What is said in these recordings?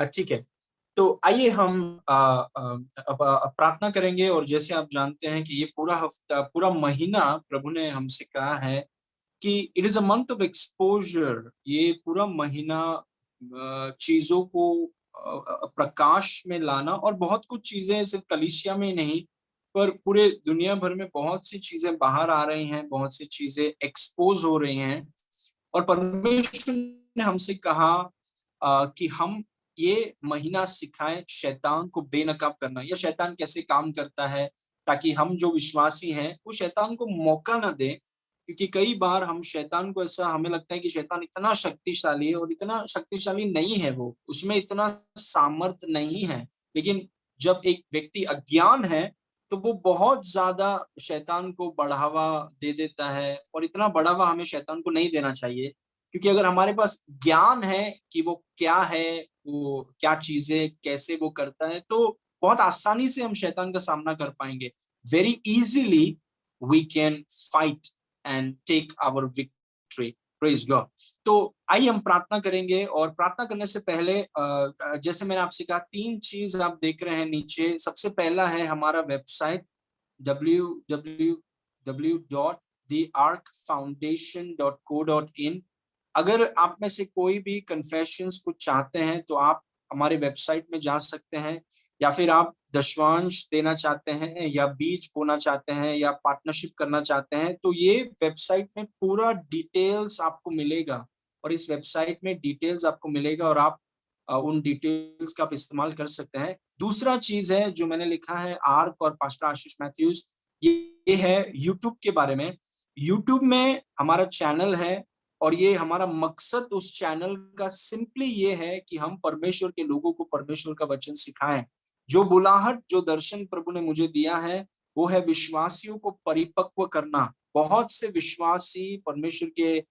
ठीक है। तो आइए हम अब प्रार्थना करेंगे। और जैसे आप जानते हैं कि ये पूरा हफ्ता, पूरा महीना प्रभु ने हमसे कहा है कि it is a month of exposure. ये पूरा महीना चीजों को प्रकाश में लाना, और बहुत कुछ चीजें सिर्फ कलीसिया में ही नहीं पर पूरे दुनिया भर में बहुत सी चीजें बाहर आ रही हैं, बहुत सी चीजें एक्सपोज हो रही हैं। और परमेश्वर ने हमसे कहा कि हम ये महीना सिखाएं शैतान को बेनकाब करना, या शैतान कैसे काम करता है, ताकि हम जो विश्वासी हैं वो शैतान को मौका ना दें। क्योंकि कई बार हम शैतान को, ऐसा हमें लगता है कि शैतान इतना शक्तिशाली है, और इतना शक्तिशाली नहीं है, वो उसमें इतना सामर्थ नहीं है। लेकिन जब एक व्यक्ति अज्ञान है तो वो बहुत ज्यादा शैतान को बढ़ावा दे देता है, और इतना बढ़ावा हमें शैतान को नहीं देना चाहिए। क्योंकि अगर हमारे पास ज्ञान है कि वो क्या है, वो क्या चीजें कैसे वो करता है, तो बहुत आसानी से हम शैतान का सामना कर पाएंगे। Very easily we can fight and take our victory. Praise God. तो आइए हम प्रार्थना करेंगे। और प्रार्थना करने से पहले जैसे मैंने आपसे कहा, तीन चीज आप देख रहे हैं नीचे। सबसे पहला है हमारा वेबसाइट www.thearkfoundation.co.in। अगर आप में से कोई भी कन्फेशंस कुछ चाहते हैं तो आप हमारे वेबसाइट में जा सकते हैं, या फिर आप दशवांश देना चाहते हैं, या बीज बोना चाहते हैं, या पार्टनरशिप करना चाहते हैं, तो ये वेबसाइट में पूरा डिटेल्स आपको मिलेगा। और इस वेबसाइट में डिटेल्स आपको मिलेगा, और आप उन डिटेल्स का आप इस्तेमाल कर सकते हैं। दूसरा चीज है जो मैंने लिखा है आर्क और पास्टर आशीष मैथ्यूज, ये है यूट्यूब के बारे में। यूट्यूब में हमारा चैनल है, और ये हमारा मकसद उस चैनल का सिंपली ये है कि हम परमेश्वर के लोगों को परमेश्वर का वचन सिखाएं। जो बुलाहट, जो दर्शन प्रभु ने मुझे दिया है, वो है विश्वासियों को परिपक्व करना। बहुत से विश्वासी परमेश्वर के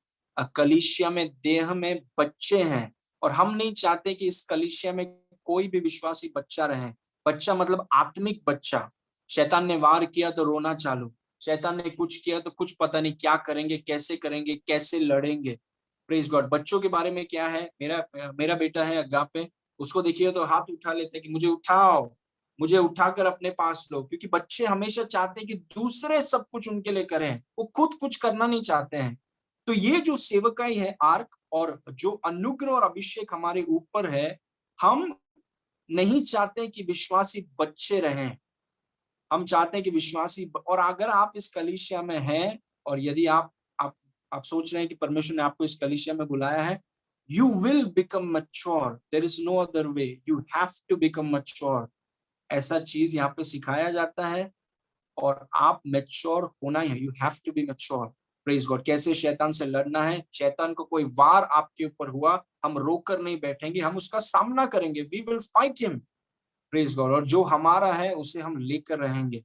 कलीसिया में, देह में बच्चे हैं, और हम नहीं चाहते कि इस कलीसिया में कोई भी विश्वासी बच्चा रहे। बच्चा मतलब आत्मिक बच्चा। शैतान ने वार किया तो रोना चालू, शैतान ने कुछ किया तो कुछ पता नहीं क्या करेंगे, कैसे लड़ेंगे। Praise God. बच्चों के बारे में क्या है, मेरा मेरा बेटा है अगापे, उसको देखिए तो हाथ उठा लेते हैं कि मुझे उठाओ, मुझे उठाकर अपने पास लो। क्योंकि बच्चे हमेशा चाहते हैं कि दूसरे सब कुछ उनके लिए करें, वो खुद कुछ करना नहीं चाहते हैं। तो ये जो सेवकाई है आर्क, और जो अनुग्रह और अभिषेक हमारे ऊपर है, हम नहीं चाहते कि विश्वासी बच्चे रहें। हम चाहते हैं कि विश्वासी और अगर आप इस कलीसिया में हैं, और यदि आप आप सोच रहे हैं कि परमेश्वर ने आपको इस कलीसिया में बुलाया है, you will become mature. There is no other way, you have to become mature. ऐसा चीज यहाँ पे सिखाया जाता है, और आप मैच्योर होना है, you have to be mature. Praise God. कैसे शैतान से लड़ना है, शैतान को कोई वार आपके ऊपर हुआ, हम रोकर नहीं बैठेंगे, हम उसका सामना करेंगे। We will fight him. Praise God. और जो हमारा है उसे हम लेकर रहेंगे।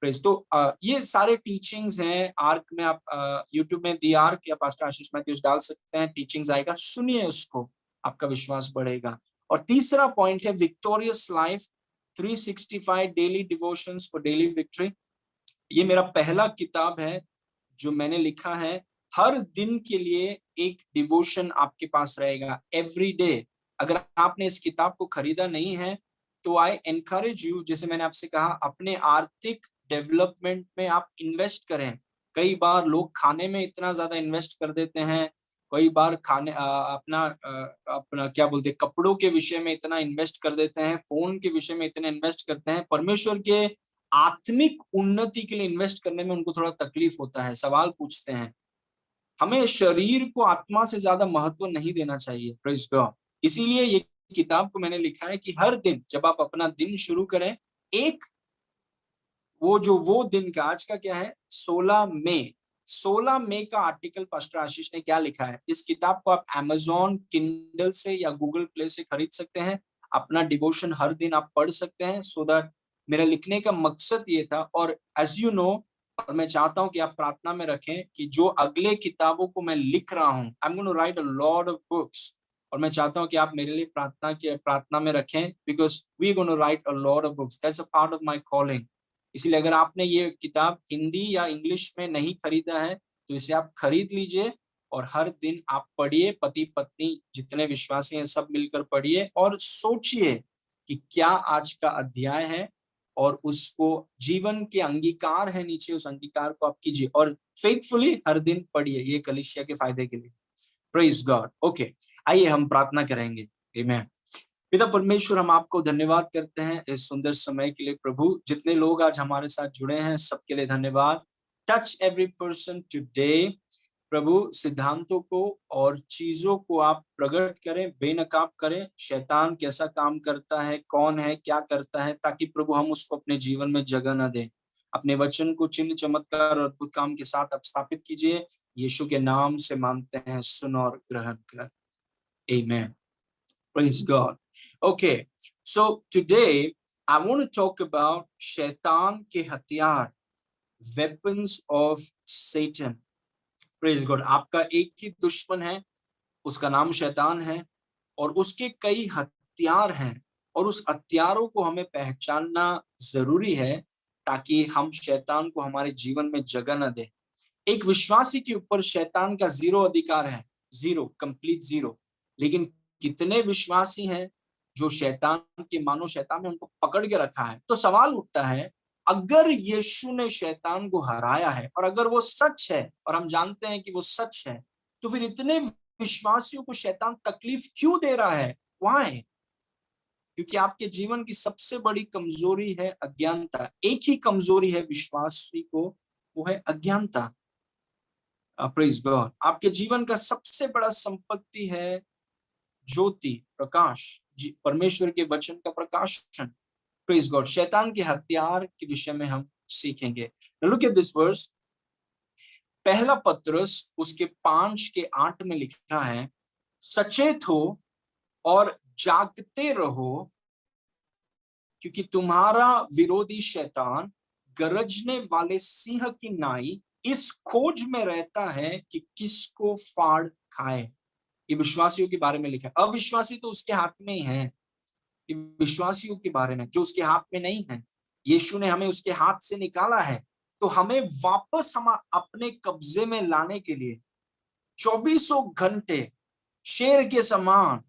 प्रेज। तो ये सारे टीचिंग्स हैं आर्क में। आप यूट्यूब में दी आर्क या पास्टर आशीष मैथ्यूज डाल सकते हैं, टीचिंग्स आएगा, सुनिए उसको, आपका विश्वास बढ़ेगा। और तीसरा पॉइंट है victorious life 365 daily devotions for daily victory. ये मेरा पहला किताब है जो मैंने लिखा है। हर दिन के लिए एक डिवोशन आपके पास रहेगा, एवरी डे। अगर आपने इस किताब को खरीदा नहीं है तो आई एनकरेज यू, जैसे मैंने आपसे कहा, अपने आर्थिक डेवलपमेंट में आप इन्वेस्ट करें। कई बार लोग खाने में इतना ज्यादा इन्वेस्ट कर देते हैं, कई बार अपना क्या बोलते हैं, कपड़ों के विषय में इतना इन्वेस्ट कर देते हैं, फोन के विषय में इतना इन्वेस्ट करते हैं। परमेश्वर के आत्मिक उन्नति के लिए इन्वेस्ट करने में उनको थोड़ा तकलीफ होता है, सवाल पूछते हैं। हमें शरीर को आत्मा से ज्यादा महत्व नहीं देना चाहिए। Praise God. इसीलिए ये किताब को मैंने लिखा है कि हर दिन जब आप अपना दिन शुरू करें, एक वो दिन का, आज का क्या है, 16 मई, 16 मई का आर्टिकल पास्टर आशीष ने क्या लिखा है। इस किताब को आप Amazon किंडल से या गूगल प्ले से खरीद सकते हैं। अपना डिवोशन हर दिन आप पढ़ सकते हैं, सो दैट मेरा लिखने का मकसद ये था। और एज यू नो, और मैं चाहता हूं कि आप प्रार्थना में रखें कि जो अगले किताबों को मैं लिख रहा हूं, I am going to write a lot of books. और मैं चाहता हूं कि आप मेरे लिए प्रार्थना में रखें, because we going to write a lot of books, that's a part of my calling. इसलिए अगर आपने ये किताब हिंदी या इंग्लिश में नहीं खरीदा है तो इसे आप खरीद लीजिए। और हर दिन आप पढ़िए, पति पत्नी जितने विश्वासी हैं सब मिलकर पढ़िए और सोचिए कि क्या आज का अध्याय है, और उसको जीवन के अंगीकार है नीचे, उस अंगीकार को आप कीजिए और फेथफुली हर दिन पढ़िए, ये कलीसिया के फायदे के लिए। Praise God. ओके, आइए हम प्रार्थना करेंगे। आमीन। पिता परमेश्वर, हम आपको धन्यवाद करते हैं इस सुंदर समय के लिए। प्रभु, जितने लोग आज हमारे साथ जुड़े हैं सबके लिए धन्यवाद। टच एवरी पर्सन टुडे प्रभु, सिद्धांतों को और चीजों को आप प्रकट करें, बेनकाब करें, शैतान कैसा काम करता है, कौन है, क्या करता है, ताकि प्रभु हम उसको अपने जीवन में जगह न दें। अपने वचन को चिन्ह चमत्कार और अद्भुत काम के साथ आप स्थापित कीजिए। यीशु के नाम से मांगते हैं, सुन और ग्रहण कर। आमीन। Praise God. Okay, so today I want to talk about शैतान के हथियार, weapons of Satan. Praise God. आपका एक ही दुश्मन है, उसका नाम शैतान है, और उसके कई हथियार हैं, और उस हथियारों को हमें पहचानना जरूरी है ताकि हम शैतान को हमारे जीवन में जगह न दें। एक विश्वासी के ऊपर शैतान का जीरो अधिकार है, जीरो, कंप्लीट जीरो। लेकिन कितने विश्वासी हैं जो शैतान के, मानो शैतान ने उनको पकड़ के रखा है। तो सवाल उठता है, अगर यीशु ने शैतान को हराया है और अगर वो सच है, और हम जानते हैं कि वो सच है, तो फिर इतने विश्वासियों को शैतान तकलीफ क्यों दे रहा है? Why? क्योंकि आपके जीवन की सबसे बड़ी कमजोरी है अज्ञानता। एक ही कमजोरी है विश्वासी को, वो है अज्ञानता। Praise God. आपके जीवन का सबसे बड़ा संपत्ति है ज्योति, प्रकाश, परमेश्वर के वचन का प्रकाशन। Praise God. शैतान के हथियार के विषय में हम सीखेंगे। Look at this verse. पहला पत्रस उसके 5:8 में लिखा है, सचेत हो और जागते रहो, क्योंकि तुम्हारा विरोधी शैतान गरजने वाले सिंह की नाई इस खोज में रहता है कि किसको फाड़ खाए। ये विश्वासियों के बारे में लिखा है। अविश्वासी तो उसके हाथ में ही है। ये विश्वासियों के बारे में जो उसके हाथ में नहीं है। यीशु ने हमें उसके हाथ से निकाला है, तो हमें वापस हम अपने कब्जे में लाने के लिए 24 घंटे शेर के समान,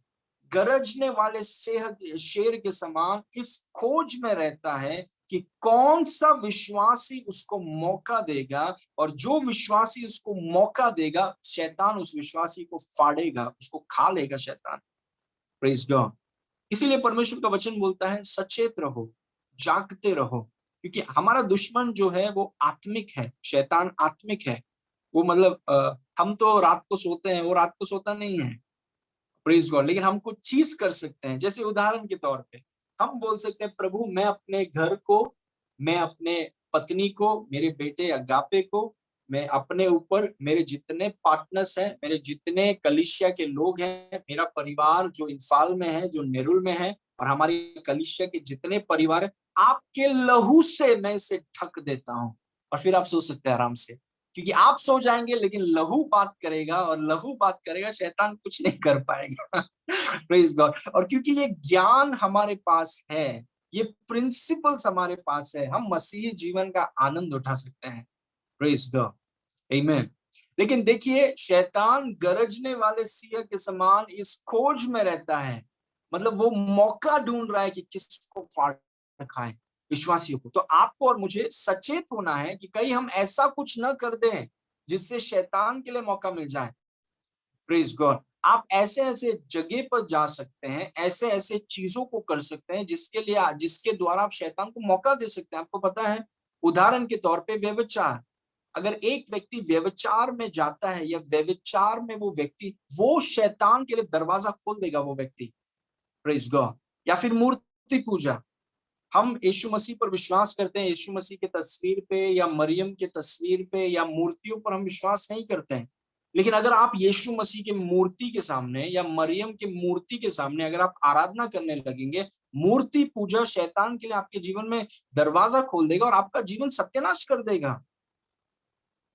गरजने वाले शेर के समान इस खोज में रहता है कि कौन सा विश्वासी उसको मौका देगा, और जो विश्वासी उसको मौका देगा शैतान उस विश्वासी को फाड़ेगा, उसको खा लेगा शैतान। Praise God. इसीलिए परमेश्वर का वचन बोलता है, सचेत रहो, जागते रहो, क्योंकि हमारा दुश्मन जो है वो आत्मिक है, शैतान आत्मिक है। वो मतलब हम तो रात को सोते हैं, वो रात को सोता नहीं है। Praise God. लेकिन हम कुछ चीज कर सकते हैं। जैसे उदाहरण के तौर पे हम बोल सकते हैं, प्रभु मैं अपने घर को, मैं अपने पत्नी को, मेरे बेटे अगापे को, मैं अपने ऊपर, मेरे जितने पार्टनर्स हैं, मेरे जितने कलीसिया के लोग हैं, मेरा परिवार जो इंफाल में है, जो नेरुल में है, और हमारी कलीसिया के जितने परिवार है, आपके लहू से मैं इसे ढक देता हूं। और फिर आप सो सकते हैं आराम से, क्योंकि आप सो जाएंगे लेकिन लहू बात करेगा, और लहू बात करेगा, शैतान कुछ नहीं कर पाएगा। Praise God. और क्योंकि ये ज्ञान हमारे पास है, ये प्रिंसिपल्स हमारे पास है, हम मसीही जीवन का आनंद उठा सकते हैं। Praise God. आमीन। लेकिन देखिए, शैतान गरजने वाले सिंह के समान इस खोज में रहता है, मतलब वो मौका ढूंढ रहा है कि किसको फाड़ खाए, विश्वासियों को। तो आपको और मुझे सचेत होना है कि कहीं हम ऐसा कुछ न कर दें जिससे शैतान के लिए मौका मिल जाए। Praise God. आप ऐसे ऐसे जगह पर जा सकते हैं, ऐसे ऐसे चीजों को कर सकते हैं जिसके द्वारा आप शैतान को मौका दे सकते हैं। आपको पता है, उदाहरण के तौर पे व्यभिचार। अगर एक व्यक्ति व्यभिचार में जाता है, या व्यभिचार में वो शैतान के लिए दरवाजा खोल देगा वो व्यक्ति। Praise God. या फिर मूर्ति पूजा। हम यीशु मसीह पर विश्वास करते हैं, यीशु मसीह के तस्वीर पे या मरियम के तस्वीर पे या मूर्तियों पर हम विश्वास नहीं करते हैं। लेकिन अगर आप यीशु मसीह के मूर्ति के सामने या मरियम के मूर्ति के सामने अगर आप आराधना करने लगेंगे, मूर्ति पूजा शैतान के लिए आपके जीवन में दरवाजा खोल देगा और आपका जीवन सत्यानाश कर देगा।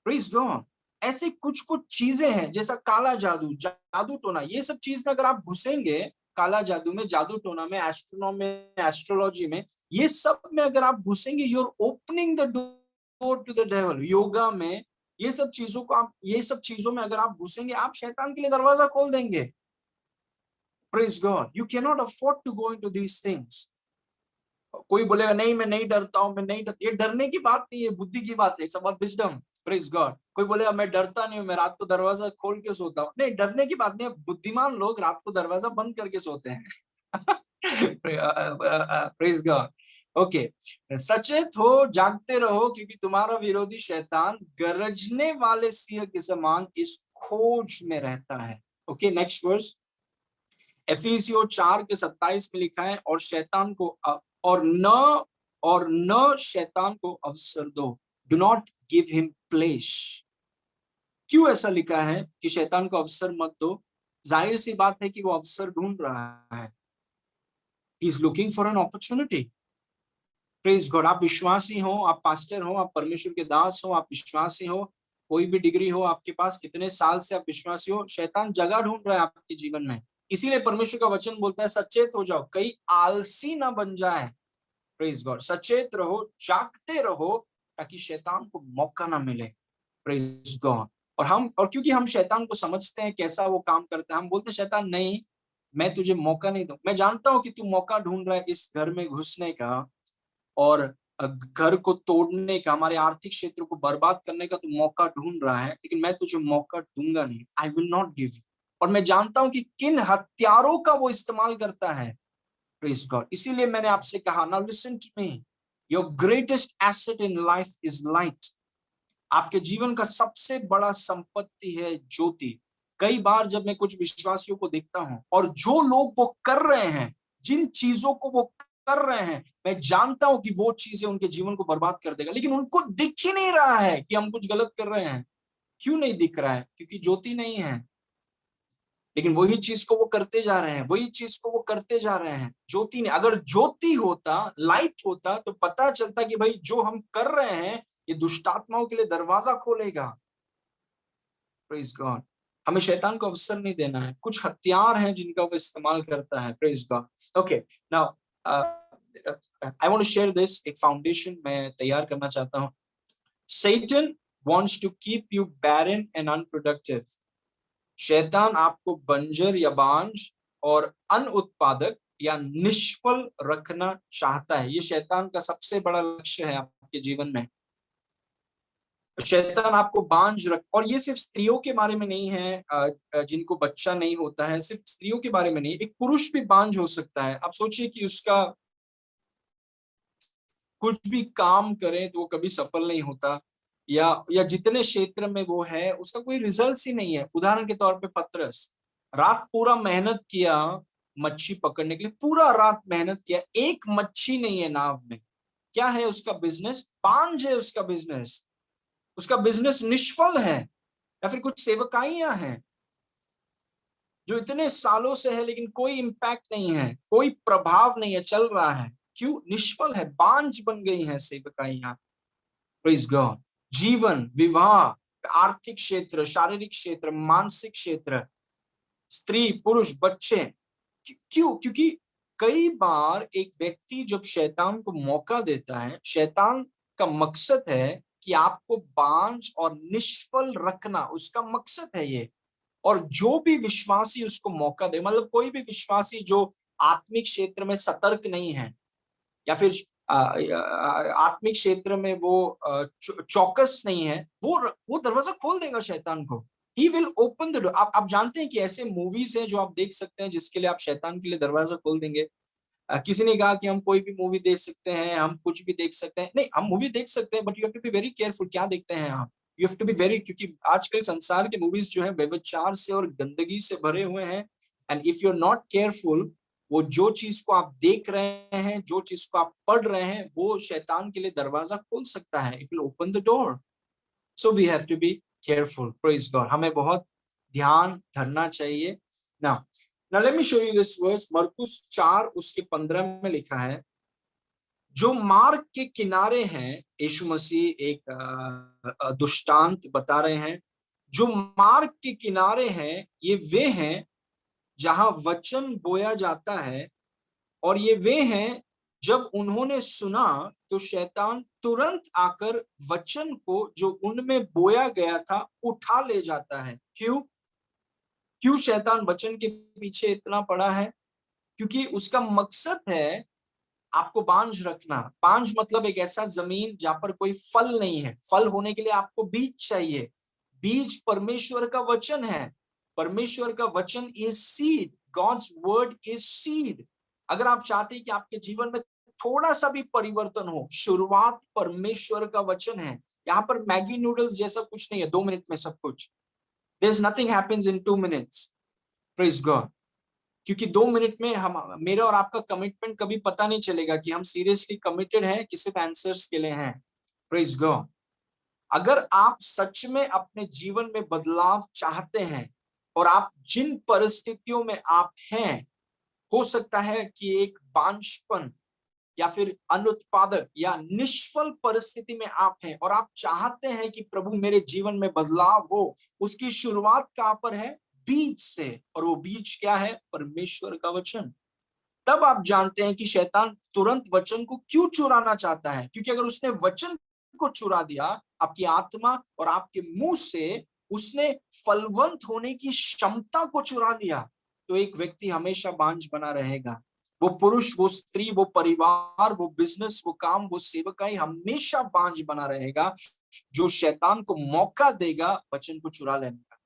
Praise God. ऐसे कुछ कुछ चीजें हैं, जैसा काला जादू, जादू टोना, ये सब चीज में अगर आप घुसेंगे, काला जादू में, जादू टोना में, एस्ट्रोनॉमी में, एस्ट्रोलॉजी में, ये सब में अगर आप घुसेंगे, you are opening the door to the devil. Yoga में ये सब चीजों को आप, ये सब चीजों में अगर आप घुसेंगे, आप शैतान के लिए दरवाजा खोल देंगे। Praise God, you can not afford to go into these things. कोई बोलेगा नहीं मैं नहीं डरता हूं, मैं नहीं डरता, ये डरने की बात नहीं है, बुद्धि की बात है, it's about wisdom. Praise God. कोई बोलेगा मैं डरता नहीं हूं, मैं रात को दरवाजा खोल के सोता हूं, नहीं, डरने की बात नहीं है। बुद्धिमान लोग रात को दरवाजा बंद करके सोते हैं। Praise God. ओके, सचेत हो, जागते रहो, क्योंकि तुम्हारा विरोधी शैतान गरजने वाले सिंह के समान इस खोज में रहता है। Okay, next verse. एफिसियों 4:27 में लिखा है, और शैतान को और न शैतान को अवसर दो, do not give him place. क्यों ऐसा लिखा है कि शैतान को अवसर मत दो? जाहिर सी बात है कि वो अवसर ढूंढ रहा है। He is looking for an opportunity. Praise God. आप विश्वासी हो, आप पास्टर हो, आप परमेश्वर के दास हो, आप विश्वासी हो, कोई भी डिग्री हो आपके पास, कितने साल से आप विश्वासी हो, शैतान जगह ढूंढ रहा है आपके जीवन में। इसीलिए परमेश्वर का वचन बोलता है सचेत हो जाओ, कहीं आलसी ना बन जाए। Praise God. सचेत रहो, जागते रहो, ताकि शैतान को मौका ना मिले। Praise God. और क्योंकि हम शैतान को समझते हैं कैसा वो काम करता है, हम बोलते हैं शैतान नहीं, मैं तुझे मौका नहीं दूं। मैं जानता हूं कि तू मौका ढूंढ रहा है इस घर में घुसने का और घर को तोड़ने का, हमारे आर्थिक क्षेत्र को बर्बाद करने का तू मौका ढूंढ रहा है, लेकिन मैं तुझे मौका दूंगा नहीं। आई विल नॉट गिव यू। और मैं जानता हूं कि किन हथियारों का वो इस्तेमाल करता है। Praise God. इसीलिए मैंने आपसे कहा, now listen to me, your greatest asset in life is light. आपके जीवन का सबसे बड़ा संपत्ति है ज्योति। कई बार जब मैं कुछ विश्वासियों को देखता हूं और जो लोग वो कर रहे हैं, जिन चीजों को वो कर रहे हैं, मैं जानता हूं कि वो चीजें उनके जीवन को बर्बाद कर देगा, लेकिन उनको दिख ही नहीं रहा है कि हम कुछ गलत कर रहे हैं। क्यों नहीं दिख रहा है? क्योंकि ज्योति नहीं है। लेकिन वही चीज को वो करते जा रहे हैं, वही चीज को वो करते जा रहे हैं। ज्योति नहीं। अगर ज्योति होता, लाइट होता, तो पता चलता कि भाई जो हम कर रहे हैं ये दुष्टात्माओं के लिए दरवाजा खोलेगा। Praise God. हमें शैतान को अवसर नहीं देना है। कुछ हथियार हैं जिनका वो इस्तेमाल करता है। Praise God. Okay, now I want to share this, एक फाउंडेशन मैं तैयार करना चाहता हूं। Satan wants to keep you barren and unproductive. शैतान आपको बंजर या बांझ और अनुत्पादक या निष्फल रखना चाहता है। ये शैतान का सबसे बड़ा लक्ष्य है आपके जीवन में। शैतान आपको बांझ रख, और ये सिर्फ स्त्रियों के बारे में नहीं है जिनको बच्चा नहीं होता है, सिर्फ स्त्रियों के बारे में नहीं, एक पुरुष भी बांझ हो सकता है। आप सोचिए कि उसका कुछ भी काम करे तो वो कभी सफल नहीं होता, या जितने क्षेत्र में वो है उसका कोई रिजल्ट ही नहीं है। उदाहरण के तौर पे पतरस, रात पूरा मेहनत किया मच्छी पकड़ने के लिए, पूरा रात मेहनत किया, एक मच्छी नहीं है नाव में। क्या है उसका बिजनेस? बांझ है उसका बिजनेस। उसका बिजनेस निष्फल है। या फिर कुछ सेवकाइयां हैं जो इतने सालों से है लेकिन कोई इंपैक्ट नहीं है, कोई प्रभाव नहीं है, चल रहा है। क्यों? निष्फल है, बांझ बन गई है सेवकाइयां। Praise God. जीवन, विवाह, आर्थिक क्षेत्र, शारीरिक क्षेत्र, मानसिक क्षेत्र, स्त्री पुरुष बच्चे। क्यों? क्योंकि कई बार एक व्यक्ति जब शैतान को मौका देता है, शैतान का मकसद है कि आपको बांझ और निष्फल रखना, उसका मकसद है ये। और जो भी विश्वासी उसको मौका दे, मतलब कोई भी विश्वासी जो आत्मिक क्षेत्र में सतर्क नहीं है, या फिर आत्मिक क्षेत्र में वो चौकस नहीं है, वो दरवाजा खोल देगा शैतान को। He will open the door. आप जानते हैं कि ऐसे मूवीज हैं जो आप देख सकते हैं जिसके लिए आप शैतान के लिए दरवाजा खोल देंगे। किसी ने कहा कि हम कोई भी मूवी देख सकते हैं, हम कुछ भी देख सकते हैं। नहीं, हम मूवी देख सकते हैं, but you have to be very careful क्या देखते हैं आप। You have to be very, क्योंकि आजकल संसार के मूवीज जो है व्यभिचार से और गंदगी से भरे हुए हैं। And if you are not careful, वो जो चीज को आप देख रहे हैं, जो चीज को आप पढ़ रहे हैं, वो शैतान के लिए दरवाजा खोल सकता है। It will open the door. So we have to be careful. Praise God. हमें बहुत ध्यान धरना चाहिए ना। Now let me show you this verse, मरकुस 4 उसके 15 में लिखा है, जो मार्ग के किनारे हैं, यीशु मसीह एक दुष्टांत बता रहे हैं। जो मार्ग के किनारे हैं, ये वे हैं जहां वचन बोया जाता है, और ये वे हैं जब उन्होंने सुना तो शैतान तुरंत आकर वचन को जो उनमें बोया गया था उठा ले जाता है। क्यों? क्यों शैतान वचन के पीछे इतना पड़ा है? क्योंकि उसका मकसद है आपको बांझ रखना। बांझ मतलब एक ऐसा जमीन जहां पर कोई फल नहीं है। फल होने के लिए आपको बीज चाहिए। बीज परमेश्वर का वचन है। परमेश्वर का वचन is seed. God's word is seed. अगर आप चाहते हैं कि आपके जीवन में थोड़ा सा भी परिवर्तन हो, शुरुआत परमेश्वर का वचन है। यहाँ पर मैगी नूडल्स जैसा कुछ नहीं है, 2 मिनट में सब कुछ। There's nothing happens in 2 minutes. Praise God. क्योंकि 2 मिनट में हम मेरा और आपका कमिटमेंट कभी पता नहीं चलेगा कि हम सीरियसली कमिटेड हैं कि सिर्फ आंसर्स के लिए हैं। Praise God. अगर आप सच में अपने जीवन में बदलाव चाहते हैं और आप जिन परिस्थितियों में आप हैं, हो सकता है कि एक बांझपन या फिर अनुत्पादक या निष्फल परिस्थिति में आप हैं और आप चाहते हैं कि प्रभु मेरे जीवन में बदलाव हो, उसकी शुरुआत कहां पर है? बीज से। और वो बीज क्या है? परमेश्वर का वचन। तब आप जानते हैं कि शैतान तुरंत वचन को क्यों चुराना चाहता है। क्योंकि अगर उसने वचन को चुरा दिया आपकी आत्मा और आपके मुंह से, उसने फलवंत होने की क्षमता को चुरा लिया, तो एक व्यक्ति हमेशा बांझ बना रहेगा। वो पुरुष, वो स्त्री, वो परिवार, वो बिजनेस, वो काम, वो सेवकाई हमेशा बांझ बना रहेगा, जो शैतान को मौका देगा वचन को चुरा लेने का।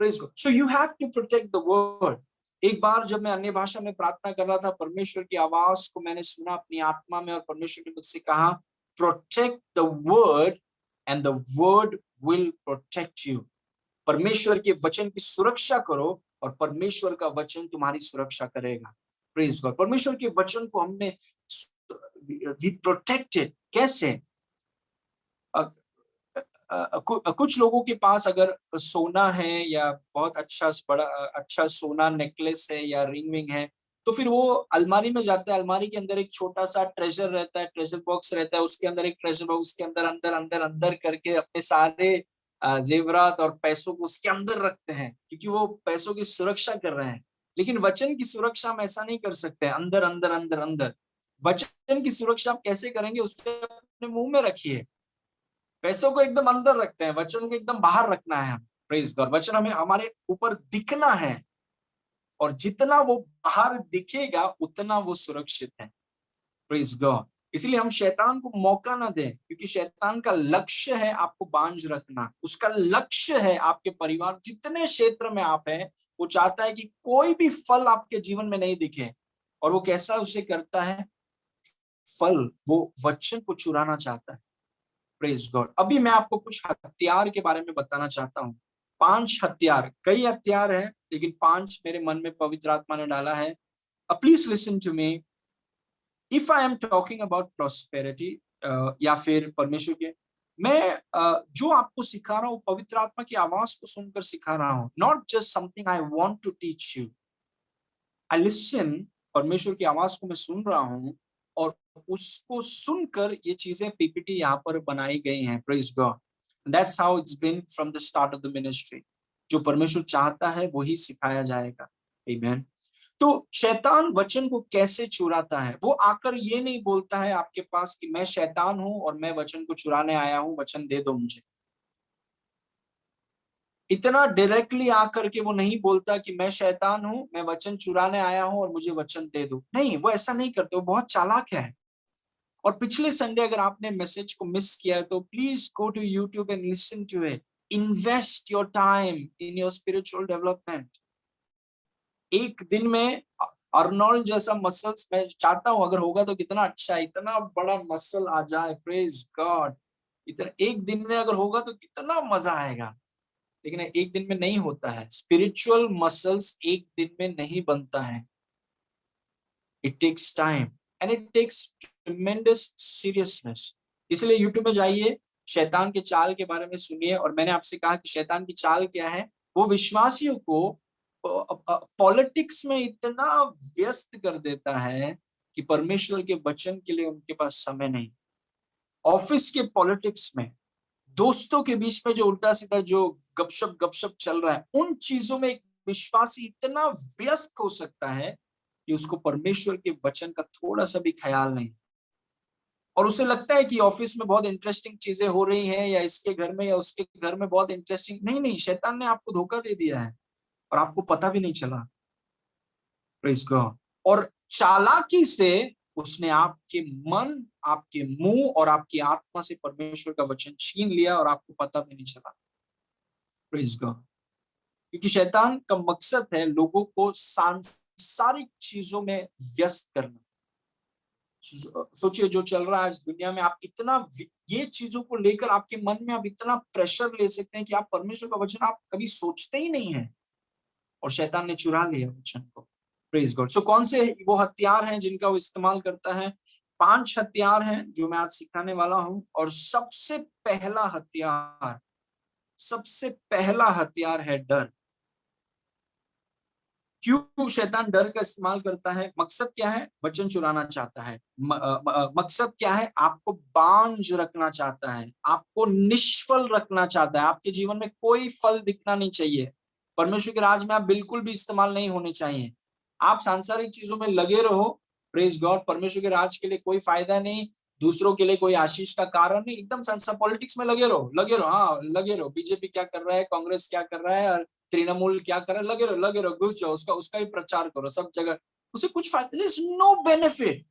Praise God. So you have to protect the word. एक बार जब मैं अन्य भाषा में प्रार्थना कर रहा था, परमेश्वर की आवाज को मैंने सुना अपनी आत्मा में, और परमेश्वर ने मुझसे कहा, protect the word and the word will protect you. परमेश्वर के वचन की सुरक्षा करो और परमेश्वर का वचन तुम्हारी सुरक्षा करेगा। Praise God. परमेश्वर के वचन को हमने वी प्रोटेक्टेड। कैसे? कुछ लोगों के पास अगर सोना है या बहुत अच्छा बड़ा अच्छा सोना नेकलेस है या रिंग विंग है, तो फिर वो अलमारी में जाता है। अलमारी के अंदर एक छोटा सा ट्रेजर रहता है, ट्रेजर बॉक्स रहता है, उसके अंदर एक ट्रेजर बॉक्स के अंदर अंदर अंदर अंदर करके अपने सारे जेवरात और पैसों को उसके अंदर रखते हैं, क्योंकि वो पैसों की सुरक्षा कर रहे हैं। लेकिन वचन की सुरक्षा हम ऐसा नहीं कर सकते, अंदर अंदर अंदर अंदर। वचन की सुरक्षा आप कैसे करेंगे? उसके अपने मुंह में रखिए। पैसों को एकदम अंदर रखते हैं, वचन को एकदम बाहर रखना है। Praise God. वचन हमें हमारे ऊपर दिखना है, और जितना वो बाहर दिखेगा उतना वो सुरक्षित है। Praise God. इसलिए हम शैतान को मौका ना दें, क्योंकि शैतान का लक्ष्य है आपको बांझ रखना। उसका लक्ष्य है आपके परिवार, जितने क्षेत्र में आप हैं, वो चाहता है कि कोई भी फल आपके जीवन में नहीं दिखे। और वो कैसा उसे करता है? फल, वो वचन को चुराना चाहता है। Praise God. अभी मैं आपको कुछ हथियार के बारे में बताना चाहता हूँ। 5 हथियार, कई हथियार हैं, लेकिन 5 मेरे मन में पवित्र आत्मा ने डाला है। Please listen to me. If I am talking about prosperity, या फिर परमेश्वर के, मैं जो आपको सिखा रहा हूँ पवित्र आत्मा की आवाज को सुनकर सिखा रहा हूँ। Not just something I want to teach you. I listen. परमेश्वर की आवाज को मैं सुन रहा हूँ, और उसको सुनकर ये चीजें पीपीटी यहाँ पर बनाई गई हैं। Praise God. That's how it's been from the start of the ministry. जो परमेश्वर चाहता है वही सिखाया जाएगा। आमीन। तो शैतान वचन को कैसे चुराता है? वो आकर ये नहीं बोलता है आपके पास कि मैं शैतान हूं और मैं वचन को चुराने आया हूं, वचन दे दो मुझे। इतना डायरेक्टली आकर के वो नहीं बोलता कि मैं शैतान हूं, मैं वचन चुराने आया हूं और मुझे वचन दे दो। नहीं, वो ऐसा नहीं करते। वो बहुत चालाक है। और पिछले संडे अगर आपने मैसेज को मिस किया है तो please go to YouTube and listen to it. Invest your time in your spiritual development. एक दिन में अर्नोल्ड जैसा मसल्स मैं चाहता हूं, अगर होगा तो कितना अच्छा है, इतना बड़ा मसल आ जाए। Praise God. इतना एक दिन में अगर होगा तो कितना मजा आएगा। लेकिन एक दिन में नहीं होता है। स्पिरिचुअल मसल्स एक दिन में नहीं बनता है। It takes time and it takes tremendous seriousness. इसलिए यूट्यूब में जाइए, शैतान के चाल के बारे में सुनिए। और मैंने आपसे कहा कि शैतान की चाल क्या है? वो विश्वासियों को पॉलिटिक्स में इतना व्यस्त कर देता है कि परमेश्वर के वचन के लिए उनके पास समय नहीं। ऑफिस के पॉलिटिक्स में, दोस्तों के बीच में जो उल्टा सीधा जो गपशप चल रहा है, उन चीजों में एक विश्वासी इतना व्यस्त हो सकता है कि उसको परमेश्वर के वचन का थोड़ा सा भी ख्याल नहीं, और उसे लगता है कि ऑफिस में बहुत इंटरेस्टिंग चीजें हो रही हैं, या इसके घर में या उसके घर में बहुत इंटरेस्टिंग, नहीं नहीं, शैतान ने आपको धोखा दे दिया है और आपको पता भी नहीं चला। Praise God. और चालाकी से उसने आपके मन, आपके मुंह और आपकी आत्मा से परमेश्वर का वचन छीन लिया और आपको पता भी नहीं चला। Praise God. क्योंकि शैतान का मकसद है लोगों को सांसारिक चीजों में व्यस्त करना। सोचिए जो चल रहा है आज दुनिया में, आप इतना ये चीजों को लेकर आपके मन में आप इतना प्रेशर ले सकते हैं कि आप परमेश्वर का वचन आप कभी सोचते ही नहीं है, और शैतान ने चुरा लिया वचन को। Praise God. सो कौन से वो हथियार हैं जिनका वो इस्तेमाल करता है? 5 हथियार हैं जो मैं आज सिखाने वाला हूं। और सबसे पहला हथियार है डर। क्यों शैतान डर का इस्तेमाल करता है? मकसद क्या है? वचन चुराना चाहता है। मकसद क्या है? आपको बांझ रखना चाहता है, आपको निष्फल रखना चाहता है, आपके जीवन में कोई फल दिखना नहीं चाहिए, परमेश्वर के राज में आप बिल्कुल भी इस्तेमाल नहीं होने चाहिए। आप सांसारिक चीजों में लगे रहो, प्रेज गॉड, परमेश्वर के राज के लिए कोई फायदा नहीं, दूसरों के लिए कोई आशीष का कारण नहीं, एकदम संसार पॉलिटिक्स में लगे रहो, लगे रहो, हाँ लगे रहो। बीजेपी क्या कर रहा है, कांग्रेस क्या कर रहा है, तृणमूल क्या कर रहा है, लगे रहो, घुस जाओ, उसका उसका ही प्रचार करो सब जगह, उसे कुछ फायदा, नो बेनिफिट।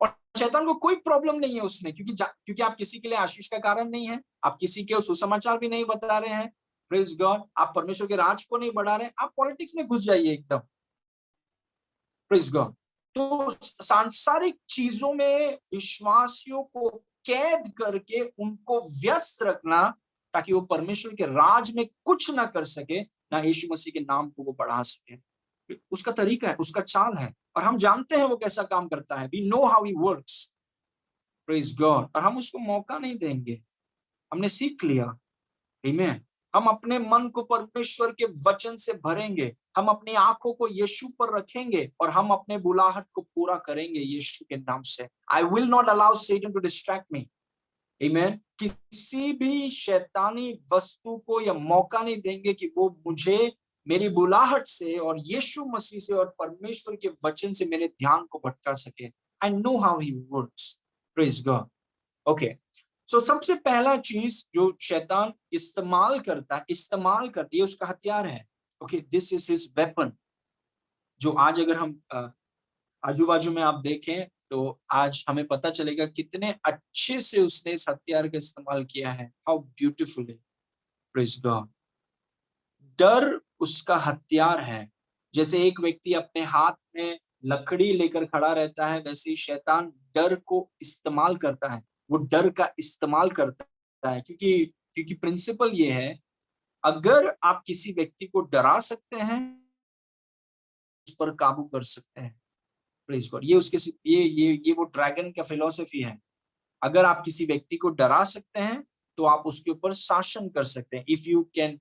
और शैतान को कोई प्रॉब्लम नहीं है उसमें, क्योंकि आप किसी के लिए आशीष का कारण नहीं है, आप किसी के सुसमाचार भी नहीं बता रहे हैं, प्रेज गॉड, आप परमेश्वर के राज को नहीं बढ़ा रहे हैं, आप पॉलिटिक्स में घुस जाइए एकदम, प्रेज गॉड। तो सांसारिक चीजों में विश्वासियों को कैद करके उनको व्यस्त रखना, ताकि वो परमेश्वर के राज में कुछ ना कर सके, ना यीशु मसीह के नाम को वो बढ़ा सके। उसका तरीका है, उसका चाल है, और हम जानते हैं वो कैसा काम करता है। We know how he works, praise God. और हम उसको मौका नहीं देंगे, हमने सीख लिया। आमीन। हम अपने मन को परमेश्वर के वचन से भरेंगे, हम अपनी आंखों को यीशु पर रखेंगे, और हम अपने बुलाहट को पूरा करेंगे यीशु के नाम से। I will not allow Satan to distract me. आमीन। किसी भी शैतानी वस्तु को यह मौका नहीं देंगे कि वो मुझे मेरी बुलाहट से और यीशु मसीह से और परमेश्वर के वचन से मेरे ध्यान को भटका सके। I know how he works, praise God. Okay, so सबसे पहला चीज जो शैतान इस्तेमाल करती है, उसका हथियार है, okay, this is his weapon. जो आज अगर हम आजू बाजू में आप देखें तो आज हमें पता चलेगा कितने अच्छे से उसने इस हथियार का इस्तेमाल किया है। How beautiful, praise God. डर उसका हथियार है। जैसे एक व्यक्ति अपने हाथ में लकड़ी लेकर खड़ा रहता है, वैसे ही शैतान डर को इस्तेमाल करता है। वो डर का इस्तेमाल करता है, क्योंकि क्योंकि प्रिंसिपल ये है, अगर आप किसी व्यक्ति को डरा सकते हैं, उस पर काबू कर सकते हैं। Praise God. ये उसके ये वो ड्रैगन का फिलॉसफी है। अगर आप किसी व्यक्ति को डरा सकते हैं, तो आप उसके ऊपर शासन कर सकते हैं। If you can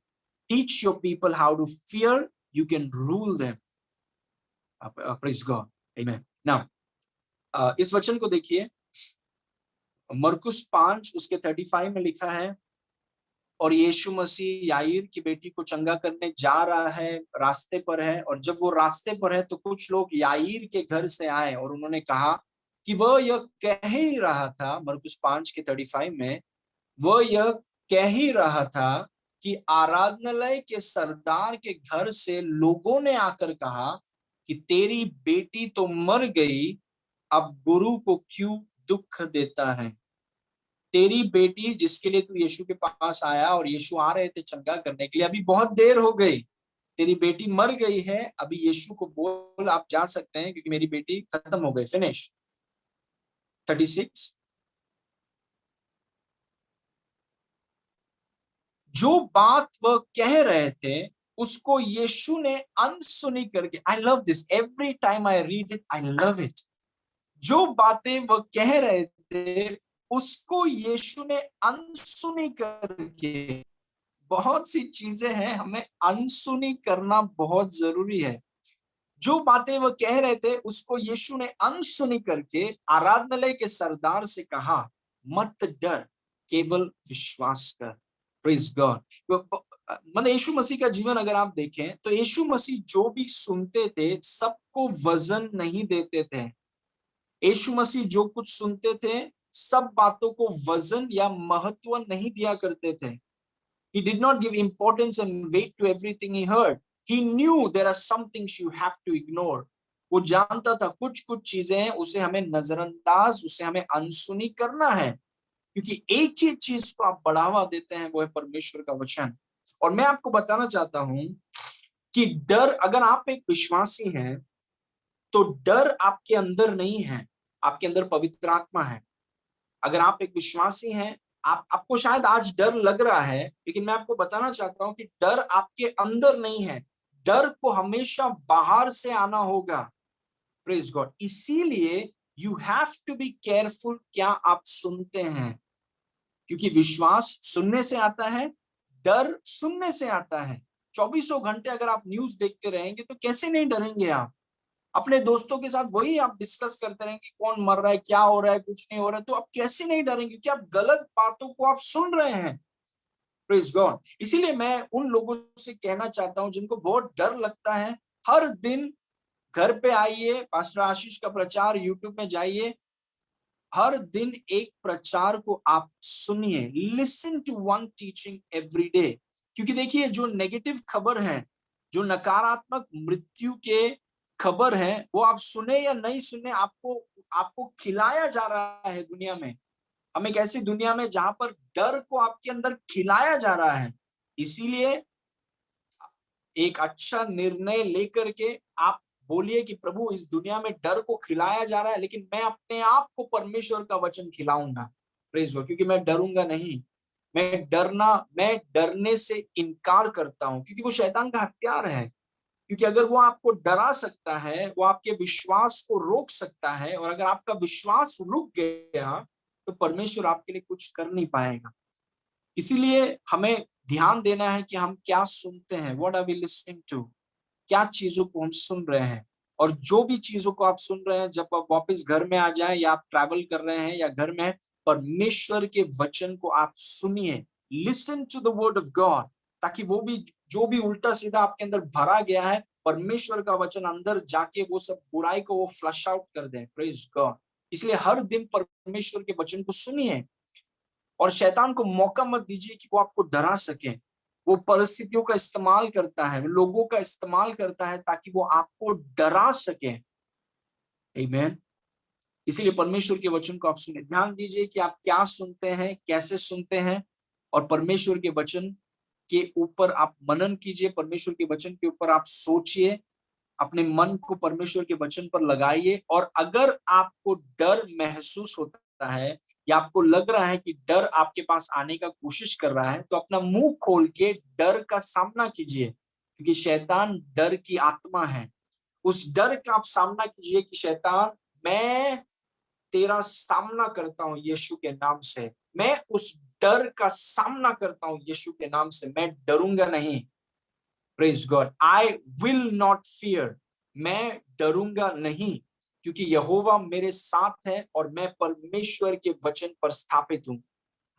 teach your people how to fear, you can rule them. Praise God, amen. Now इस वचन को देखिए, मरकुस 5 उसके 35 में लिखा है, और यीशु मसीह याईर की बेटी को चंगा करने जा रहा है, रास्ते पर है, और जब वो रास्ते पर है तो कुछ लोग याईर के घर से आए और उन्होंने कहा कि वह यह कह ही रहा था, मरकुस 5 के 35 में, वह यह कह ही रहा था कि आराधनालय के सरदार के घर से लोगों ने आकर कहा कि तेरी बेटी तो मर गई, अब गुरु को क्यों दुख देता है। तेरी बेटी जिसके लिए तू यीशु के पास आया और यीशु आ रहे थे चंगा करने के लिए, अभी बहुत देर हो गई, तेरी बेटी मर गई है, अभी यीशु को बोल आप जा सकते हैं, क्योंकि मेरी बेटी खत्म हो गई। फिनिश। 36। जो बात वह कह रहे थे उसको यीशु ने अनसुनी करके, I love this, every time I read it I love it. जो बातें वह कह रहे थे उसको यीशु ने अनसुनी करके, बहुत सी चीजें हैं हमें अनसुनी करना बहुत जरूरी है। जो बातें वह कह रहे थे उसको यीशु ने अनसुनी करके आराधनालय के सरदार से कहा, मत डर, केवल विश्वास कर। Praise God. मतलब यीशु मसीह का जीवन अगर आप देखें तो यीशु मसीह जो भी सुनते थे सबको वजन नहीं देते थे। यीशु मसीह जो कुछ सुनते थे सब बातों को वजन या महत्व नहीं दिया करते थे। He did not give importance and weight to everything he heard. He knew there are some things you have to ignore. वो जानता था कुछ कुछ चीजें उसे हमें नजरअंदाज, उसे हमें अनसुनी करना है, क्योंकि एक ही चीज को आप बढ़ावा देते हैं, वो है परमेश्वर का वचन। और मैं आपको बताना चाहता हूं कि डर, अगर आप एक विश्वासी हैं तो डर आपके अंदर नहीं है, आपके अंदर पवित्र आत्मा है। अगर आप एक विश्वासी हैं, आपको शायद आज डर लग रहा है, लेकिन मैं आपको बताना चाहता हूं कि डर आपके अंदर नहीं है, डर को हमेशा बाहर से आना होगा। Praise God. इसीलिए you have to be careful क्या आप सुनते हैं, क्योंकि विश्वास सुनने से आता है, डर सुनने से आता है। 24 घंटे अगर आप न्यूज देखते रहेंगे तो कैसे नहीं डरेंगे आप? अपने दोस्तों के साथ वही आप डिस्कस करते रहेंगे, कौन मर रहा है, क्या हो रहा है, कुछ नहीं हो रहा है, तो आप कैसे नहीं डरेंगे, क्योंकि आप गलत बातों को आप सुन रहे हैं। Praise God. इसीलिए मैं उन लोगों से कहना चाहता हूं जिनको बहुत डर लगता है, हर दिन घर पे आइए, पास्टर आशीष का प्रचार यूट्यूब में जाइए, हर दिन एक प्रचार को आप सुनिए, listen to one teaching every day. क्योंकि देखिए जो नेगेटिव खबर है, जो नकारात्मक मृत्यु के खबर है, वो आप सुने या नहीं सुने, आपको आपको खिलाया जा रहा है दुनिया में। हम एक ऐसी दुनिया में जहां पर डर को आपके अंदर खिलाया जा रहा है। इसीलिए एक अच्छा निर्णय लेकर के आप बोलिए कि प्रभु इस दुनिया में डर को खिलाया जा रहा है, लेकिन मैं अपने आप को परमेश्वर का वचन खिलाऊंगा। प्रेज हो, क्योंकि मैं डरूंगा नहीं। मैं डरने से इनकार करता हूं, क्योंकि वो शैतान का हथियार है। क्योंकि अगर वो आपको डरा सकता है, वो आपके विश्वास को रोक सकता है, और अगर आपका विश्वास रुक गया तो परमेश्वर आपके लिए कुछ कर नहीं पाएगा। इसीलिए हमें ध्यान देना है कि हम क्या सुनते हैं, what are we listening to, क्या चीजों को हम सुन रहे हैं। और जो भी चीजों को आप सुन रहे हैं, जब आप वापस घर में आ जाएं या आप ट्रैवल कर रहे हैं या घर में, परमेश्वर के वचन को आप सुनिए, listen to the word of God, ताकि वो भी जो भी उल्टा सीधा आपके अंदर भरा गया है, परमेश्वर का वचन अंदर जाके वो सब बुराई को वो फ्लश आउट कर दे। Praise God. इसलिए हर दिन परमेश्वर के वचन को सुनिए, और शैतान को मौका मत दीजिए कि वो आपको डरा सके। वो परिस्थितियों का इस्तेमाल करता है, लोगों का इस्तेमाल करता है ताकि वो आपको डरा सके। आमीन। इसीलिए परमेश्वर के वचन को आप सुने, ध्यान दीजिए कि आप क्या सुनते हैं, कैसे सुनते हैं, और परमेश्वर के वचन के ऊपर आप मनन कीजिए, परमेश्वर के वचन के ऊपर आप सोचिए, अपने मन को परमेश्वर के वचन पर लगाइए। और अगर आपको डर महसूस होता है या आपको लग रहा है कि डर आपके पास आने का कोशिश कर रहा है, तो अपना मुंह खोल के डर का सामना कीजिए, क्योंकि शैतान डर की आत्मा है। उस डर का आप सामना कीजिए कि शैतान, मैं तेरा सामना करता हूं यीशु के नाम से, मैं उस डर का सामना करता हूं यीशु के नाम से, मैं डरूंगा नहीं। Praise God. I will not fear, मैं डरूंगा नहीं, क्योंकि यहोवा मेरे साथ है और मैं परमेश्वर के वचन पर स्थापित हूं।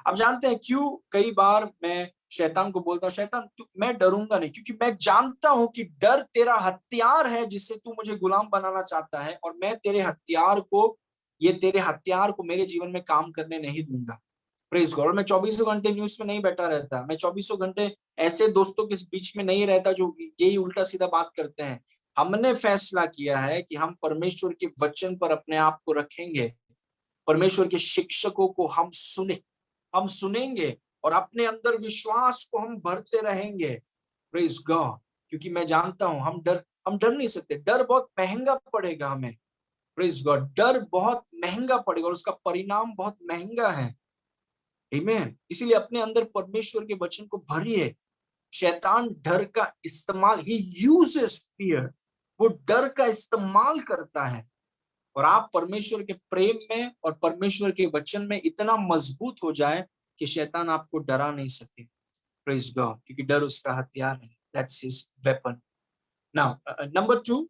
आप जानते हैं क्यों कई बार मैं शैतान को बोलता हूँ, शैतान मैं डरूंगा नहीं, क्योंकि मैं जानता हूं कि डर तेरा हथियार है जिससे तू मुझे गुलाम बनाना चाहता है, और मैं तेरे हथियार को मेरे जीवन में काम करने नहीं दूंगा। Praise God. मैं 24 घंटे न्यूज में नहीं बैठा रहता, मैं 24 घंटे ऐसे दोस्तों के बीच में नहीं रहता जो यही उल्टा सीधा बात करते हैं। हमने फैसला किया है कि हम परमेश्वर के वचन पर अपने आप को रखेंगे, परमेश्वर के शिक्षकों को हम सुनेंगे, और अपने अंदर विश्वास को हम भरते रहेंगे। Praise God. क्योंकि मैं जानता हूं हम डर नहीं सकते, डर बहुत महंगा पड़ेगा हमें। Praise God. डर बहुत महंगा पड़ेगा और उसका परिणाम बहुत महंगा है। आमीन। इसीलिए अपने अंदर परमेश्वर के वचन को भरिए। शैतान डर का इस्तेमाल, ही यूजेस फियर, वो डर का इस्तेमाल करता है। और आप परमेश्वर के प्रेम में और परमेश्वर के वचन में इतना मजबूत हो जाए कि शैतान आपको डरा नहीं सके। Praise God. क्योंकि डर उसका हथियार है, that's his weapon. Now number 2,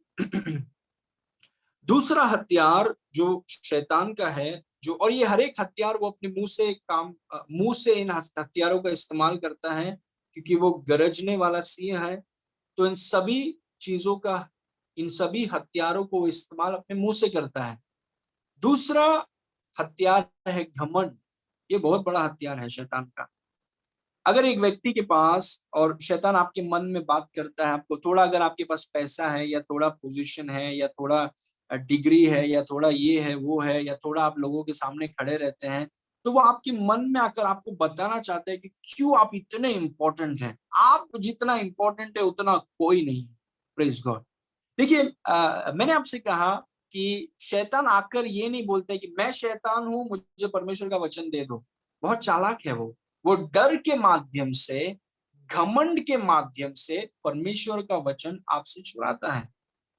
दूसरा हथियार जो शैतान का है, जो, और ये हर एक हथियार वो अपने मुंह से इन हथियारों का इस्तेमाल करता है क्योंकि वो गरजने वाला सिंह है। तो इन सभी चीजों का, इन सभी हथियारों को इस्तेमाल अपने मुंह से करता है। दूसरा हथियार है घमंड। ये बहुत बड़ा हथियार है शैतान का। अगर एक व्यक्ति के पास, और शैतान आपके मन में बात करता है, आपको थोड़ा, अगर आपके पास पैसा है या थोड़ा पोजीशन है या थोड़ा डिग्री है या थोड़ा ये है वो है या थोड़ा आप लोगों के सामने खड़े रहते हैं, तो वो आपके मन में आकर आपको बताना चाहते हैं कि क्यों आप इतने इंपॉर्टेंट हैं। आप जितना इंपॉर्टेंट है उतना कोई नहीं। Praise God. देखिए, मैंने आपसे कहा कि शैतान आकर ये नहीं बोलते कि मैं शैतान हूं, मुझे परमेश्वर का वचन दे दो। बहुत चालाक है वो डर के माध्यम से, घमंड के माध्यम से परमेश्वर का वचन आपसे चुराता है।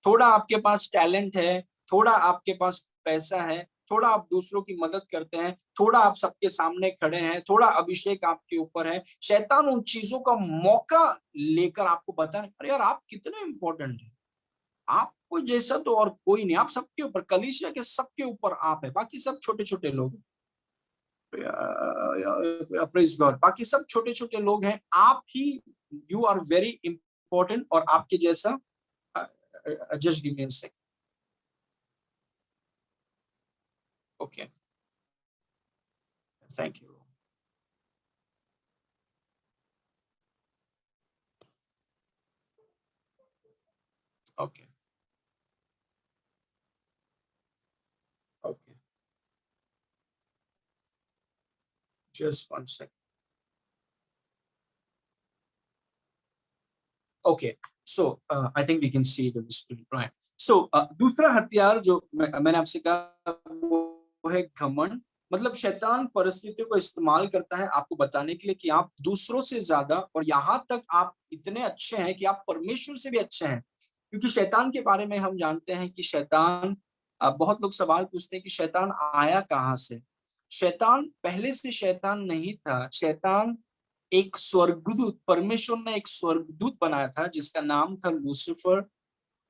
थोड़ा आपके पास टैलेंट है, थोड़ा आपके पास पैसा है, थोड़ा आप दूसरों की मदद करते हैं, थोड़ा आप सबके सामने खड़े हैं, थोड़ा अभिषेक आपके ऊपर है, शैतान उन चीजों का मौका लेकर आपको बताने, अरे यार आप कितने इंपॉर्टेंट हैं, आपको जैसा तो और कोई नहीं, आप सबके ऊपर, कलीसिया के सबके ऊपर आप है, बाकी सब छोटे छोटे लोग। Praise God. बाकी सब छोटे छोटे लोग हैं, आप ही, यू आर वेरी इंपॉर्टेंट, और आपके जैसा, just give me a second. Okay, thank you. Okay, okay, just one second. Okay, so I think we can see the screen, right. So दूसरा हथियार जो मैंने आपसे कहा वो है घमंड। मतलब शैतान परिस्थितियों को इस्तेमाल करता है आपको बताने के लिए कि आप दूसरों से ज्यादा, और यहाँ तक आप इतने अच्छे हैं कि आप परमेश्वर से भी अच्छे हैं। क्योंकि शैतान के बारे में हम जानते हैं कि शैतान, बहुत लोग सवाल पूछते हैं कि शैतान आया कहाँ से। शैतान पहले से शैतान नहीं था। शैतान एक स्वर्गदूत, परमेश्वर ने एक स्वर्गदूत बनाया था जिसका नाम था लूसीफर,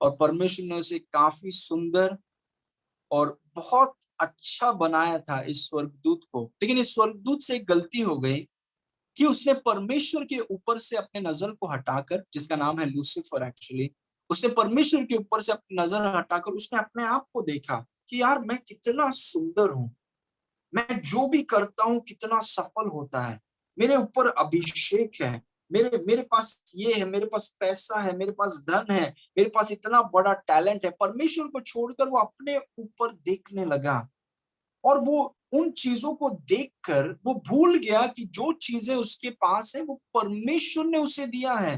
और परमेश्वर ने उसे काफी सुंदर और बहुत अच्छा बनाया था इस स्वर्गदूत को। लेकिन इस स्वर्गदूत से एक गलती हो गई कि उसने परमेश्वर के ऊपर से अपने नजर को हटाकर, जिसका नाम है लूसीफर एक्चुअली, उसने परमेश्वर के ऊपर से अपनी नजर हटाकर उसने अपने आप को देखा कि यार मैं कितना सुंदर हूं, मैं जो भी करता हूं कितना सफल होता है, मेरे ऊपर अभिषेक है, मेरे मेरे पास ये है, मेरे पास पैसा है, मेरे पास धन है, मेरे पास इतना बड़ा टैलेंट है। परमेश्वर को छोड़कर वो अपने ऊपर देखने लगा, और वो उन चीजों को देखकर वो भूल गया कि जो चीजें उसके पास है वो परमेश्वर ने उसे दिया है।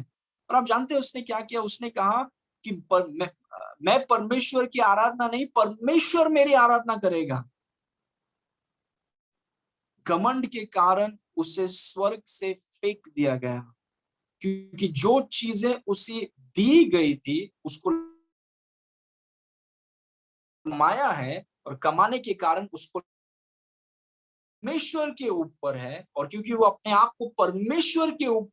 और आप जानते हैं उसने क्या किया? उसने कहा कि मैं परमेश्वर की आराधना नहीं, परमेश्वर मेरी आराधना करेगा। घमंड के कारण उसे स्वर्ग से फेंक दिया गया, क्योंकि जो चीजें उसे दी गई थी उसको माया है, और कमाने के कारण उसको परमेश्वर के ऊपर है, और क्योंकि वो अपने आप को परमेश्वर के ऊपर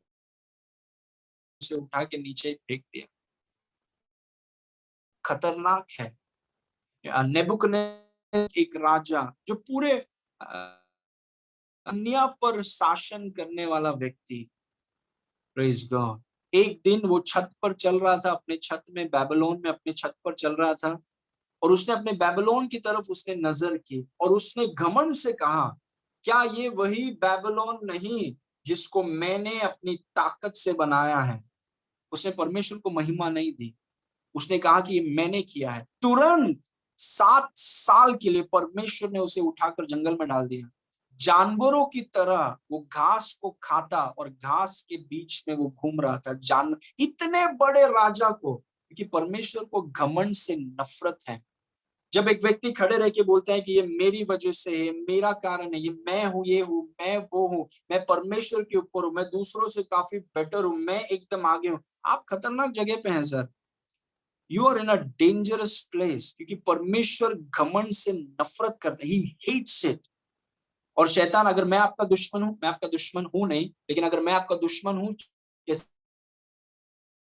से उठा के नीचे फेंक दिया। खतरनाक है। नेबुकदनेस्सर एक राजा जो पूरे दुनिया पर शासन करने वाला व्यक्ति, प्रेज गॉड। एक दिन वो छत पर चल रहा था, अपने छत में, बेबीलोन में अपने छत पर चल रहा था, और उसने अपने बेबीलोन की तरफ उसने नजर की, और उसने घमंड से कहा, क्या ये वही बेबीलोन नहीं जिसको मैंने अपनी ताकत से बनाया है? उसने परमेश्वर को महिमा नहीं दी, उसने कहा कि ये मैंने किया है। तुरंत 7 साल के लिए परमेश्वर ने उसे उठाकर जंगल में डाल दिया। जानवरों की तरह वो घास को खाता और घास के बीच में वो घूम रहा था। जान इतने बड़े राजा को, क्योंकि परमेश्वर को घमंड से नफरत है। जब एक व्यक्ति खड़े रह के बोलता है कि ये मेरी वजह से है, मेरा कारण है, ये मैं हूं, ये हूं, मैं वो हूं, मैं परमेश्वर के ऊपर हूं, मैं दूसरों से काफी बेटर हूं, मैं एकदम आगे हूं, आप खतरनाक जगह पे हैं sir. You are in a dangerous place, क्योंकि परमेश्वर घमंड से नफरत करता है, ही हेट्स इट। और शैतान, अगर मैं आपका दुश्मन हूं, मैं आपका दुश्मन हूं नहीं, लेकिन अगर मैं आपका दुश्मन हूं,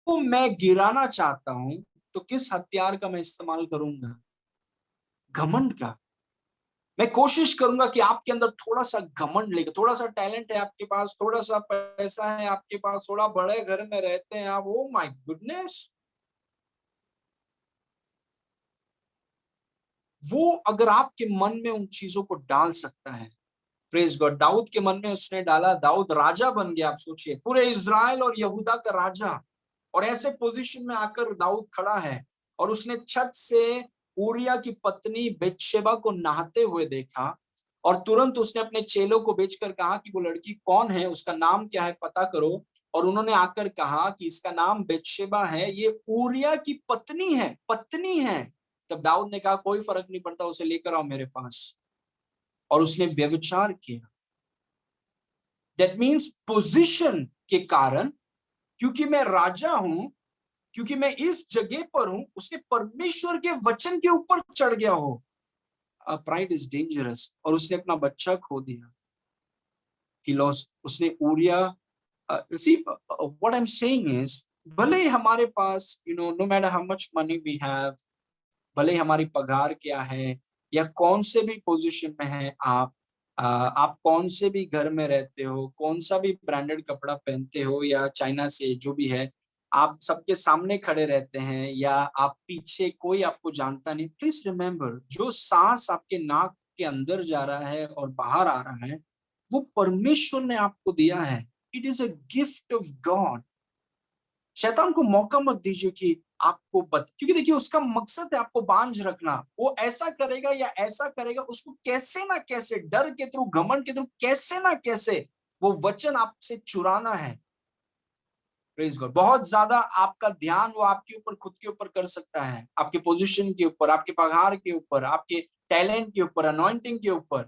तो मैं गिराना चाहता हूं, तो किस हथियार का मैं इस्तेमाल करूंगा? घमंड का। मैं कोशिश करूंगा कि आपके अंदर थोड़ा सा घमंड लेकर, थोड़ा सा टैलेंट है आपके पास, थोड़ा सा पैसा है आपके पास, थोड़ा बड़े घर में रहते हैं आप, ओ माय गुडनेस, वो अगर आपके मन में उन चीजों को डाल सकता है, प्रेज गॉड। दाऊद के मन में उसने डाला, दाऊद राजा बन गया। आप सोचिए, पूरे इज़राइल और यहूदा का राजा, और ऐसे पोजीशन में आकर दाऊद खड़ा है, और उसने छत से ऊरिया की पत्नी बेतशेबा को नहाते हुए देखा, और तुरंत उसने अपने चेलों को भेजकर कहा कि वो लड़की कौन है, उसका नाम क्या है, पता करो। और उन्होंने आकर कहा कि इसका नाम बेतशेबा है, ये ऊरिया की पत्नी है, पत्नी है। तब दाऊद ने कहा कोई फर्क नहीं पड़ता, उसे लेकर आओ मेरे पास। और उसने व्यभिचार किया। दैट मीन्स पोजीशन के कारण, क्योंकि मैं राजा हूं, क्योंकि मैं इस जगह पर हूं, उसने परमेश्वर के वचन के ऊपर चढ़ गया हो। Pride is dangerous. और उसने अपना बच्चा खो दिया। ही लॉस्ट, उसने Uriah, see what I am saying is, भले ही हमारे पास no matter how much money we have, भले ही हमारी पगार क्या है, या कौन से भी पोजीशन में है आप, आप कौन से भी घर में रहते हो, कौन सा भी ब्रांडेड कपड़ा पहनते हो, या चाइना से जो भी है, आप सबके सामने खड़े रहते हैं, या आप पीछे, कोई आपको जानता नहीं, प्लीज रिमेम्बर, जो सांस आपके नाक के अंदर जा रहा है और बाहर आ रहा है, वो परमेश्वर ने आपको दिया है। It is a gift of God. शैतान को मौका मत दीजिए कि आपको क्योंकि देखिए उसका मकसद है आपको बांझ रखना। वो ऐसा करेगा या ऐसा करेगा, उसको कैसे ना कैसे, डर के थ्रू, घमंड के थ्रू, कैसे ना कैसे वो वचन आपसे चुराना है। Praise God. बहुत ज्यादा आपका ध्यान वो आपके ऊपर, खुद के ऊपर कर सकता है, आपके पोजीशन के ऊपर, आपके पगार के ऊपर, आपके टैलेंट के ऊपर, अनॉइंटिंग के ऊपर।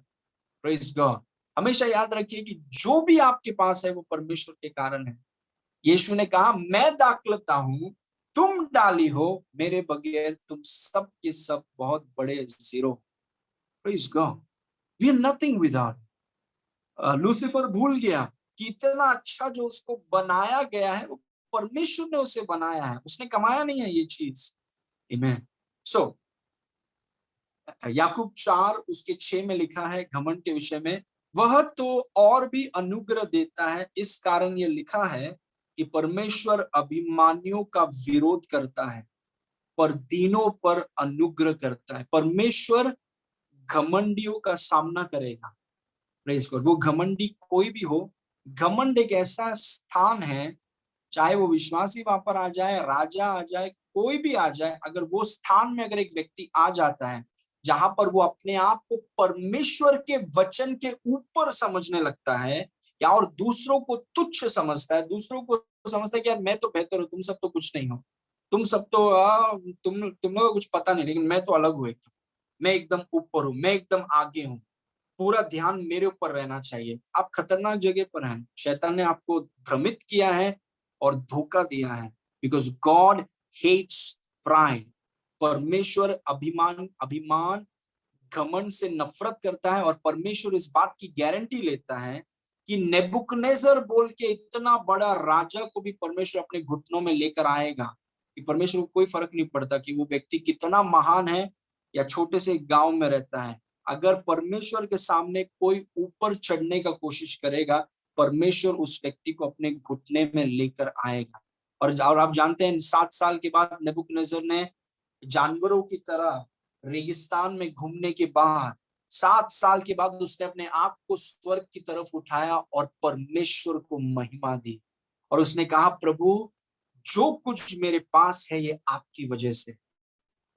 Praise God. हमेशा याद रखिए कि जो भी आपके पास है वो परमेश्वर के कारण है। यीशु ने कहा मैं दाखलता हूं, तुम डाली हो, मेरे बगैर तुम सब के सब बहुत बड़े zero. Praise God. We are nothing without. Lucifer भूल गया कि इतना अच्छा जो उसको बनाया गया है, वो परमेश्वर ने उसे बनाया है, उसने कमाया नहीं है ये चीज। आमीन। सो याकूब 4 उसके 6 में लिखा है घमंड के विषय में, वह तो और भी अनुग्रह देता है, इस कारण ये लिखा है कि परमेश्वर अभिमानियों का विरोध करता है पर दीनों पर अनुग्रह करता है। परमेश्वर घमंडियों का सामना करेगा। Praise God. वो घमंडी कोई भी हो, घमंड एक ऐसा स्थान है, चाहे वो विश्वासी वहां पर आ जाए, राजा आ जाए, कोई भी आ जाए, अगर वो स्थान में अगर एक व्यक्ति आ जाता है जहां पर वो अपने आप को परमेश्वर के वचन के ऊपर समझने लगता है, या और दूसरों को तुच्छ समझता है, दूसरों को समझता है कि यार मैं तो बेहतर हूं, तुम सब तो कुछ नहीं हो, तुम सब तो तुम लोगों को कुछ पता नहीं, लेकिन मैं तो अलग हूं एकदम, मैं एकदम ऊपर हूं, मैं एकदम आगे हूं, पूरा ध्यान मेरे ऊपर रहना चाहिए। आप खतरनाक जगह पर हैं। शैतान ने आपको भ्रमित किया है और धोखा दिया है। Because God hates pride. परमेश्वर अभिमान, घमंड से नफरत करता है, और परमेश्वर इस बात की गारंटी लेता है कि नेबुकदनेस्सर बोल के इतना बड़ा राजा को भी परमेश्वर अपने घुटनों में लेकर आएगा। कि परमेश्वर को कोई फर्क नहीं पड़ता कि वो व्यक्ति कितना महान है या छोटे से गांव में रहता है। अगर परमेश्वर के सामने कोई ऊपर चढ़ने का कोशिश करेगा, परमेश्वर उस व्यक्ति को अपने घुटने में लेकर आएगा। और आप जानते हैं 7 साल के बाद नेबुकदनेस्सर ने जानवरों की तरह रेगिस्तान में घूमने के बाद 7 साल के बाद उसने अपने आप को स्वर्ग की तरफ उठाया और परमेश्वर को महिमा दी। और उसने कहा प्रभु, जो कुछ मेरे पास है ये आपकी वजह से।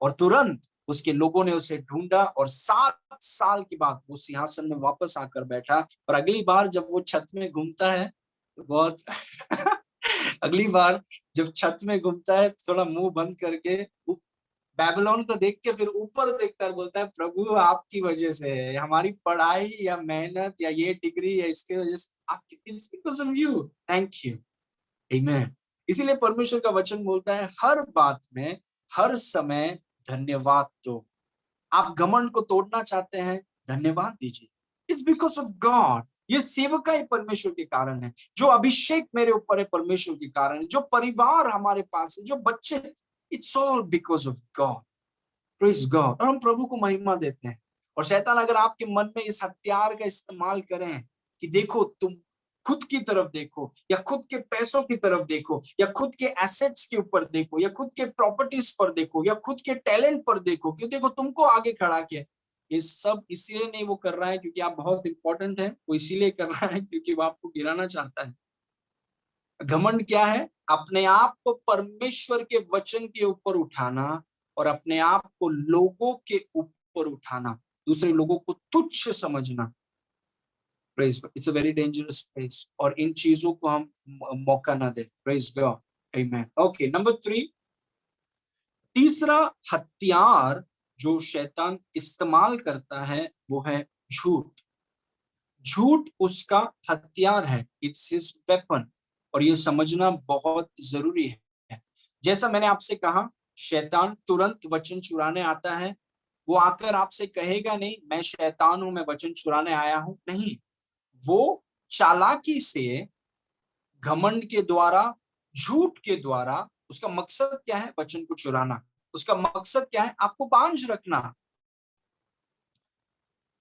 और तुरंत उसके लोगों ने उसे ढूंढा, और 7 साल के बाद वो सिंहासन में वापस आकर बैठा। और अगली बार जब वो छत में घूमता है तो बहुत अगली बार जब छत में घूमता है, थोड़ा मुंह बंद करके बेबीलोन को देख के फिर ऊपर देखता है, बोलता है प्रभु आपकी वजह से है, हमारी पढ़ाई या मेहनत या ये डिग्री या इसके वजह से, आपकी, it's because of you, thank you. आमीन। इसीलिए परमेश्वर का वचन बोलता है हर बात में, हर समय धन्यवाद दो। आप घमंड को तोड़ना चाहते हैं, धन्यवाद दीजिए। It's because of God. ये सेवकाई परमेश्वर के कारण है, जो अभिषेक मेरे ऊपर है परमेश्वर के कारण है, जो परिवार हमारे पास है, जो बच्चे, it's all because of God. Praise God. और हम प्रभु को महिमा देते हैं। और शैतान अगर आपके मन में इस हथियार का इस्तेमाल करें कि देखो तुम खुद की तरफ देखो, या खुद के पैसों की तरफ देखो, या खुद के एसेट्स के ऊपर देखो, या खुद के प्रॉपर्टीज पर देखो, या खुद के टैलेंट पर देखो, क्यों देखो तुमको आगे खड़ा किया। ये सब इसीलिए नहीं वो कर रहा है क्योंकि आप बहुत इंपॉर्टेंट है, वो इसीलिए कर रहा है क्योंकि वो आपको गिराना चाहता है। घमंड क्या है? अपने आप को परमेश्वर के वचन के ऊपर उठाना और अपने आप को लोगों के ऊपर उठाना, दूसरे लोगों को तुच्छ समझना। Praise God, it's a very dangerous place, और इन चीजों को हम मौका ना दे। प्रेज गॉड, आमेन। ओके, नंबर 3, तीसरा हथियार जो शैतान इस्तेमाल करता है वो है झूठ। झूठ उसका हथियार है, इट्स हिज वेपन, और ये समझना बहुत जरूरी है। जैसा मैंने आपसे कहा, शैतान तुरंत वचन चुराने आता है। वो आकर आपसे कहेगा नहीं मैं शैतान हूं, मैं वचन चुराने आया हूं, नहीं। वो चालाकी से, घमंड के द्वारा, झूठ के द्वारा, उसका मकसद क्या है? वचन को चुराना। उसका मकसद क्या है? आपको बांझ रखना।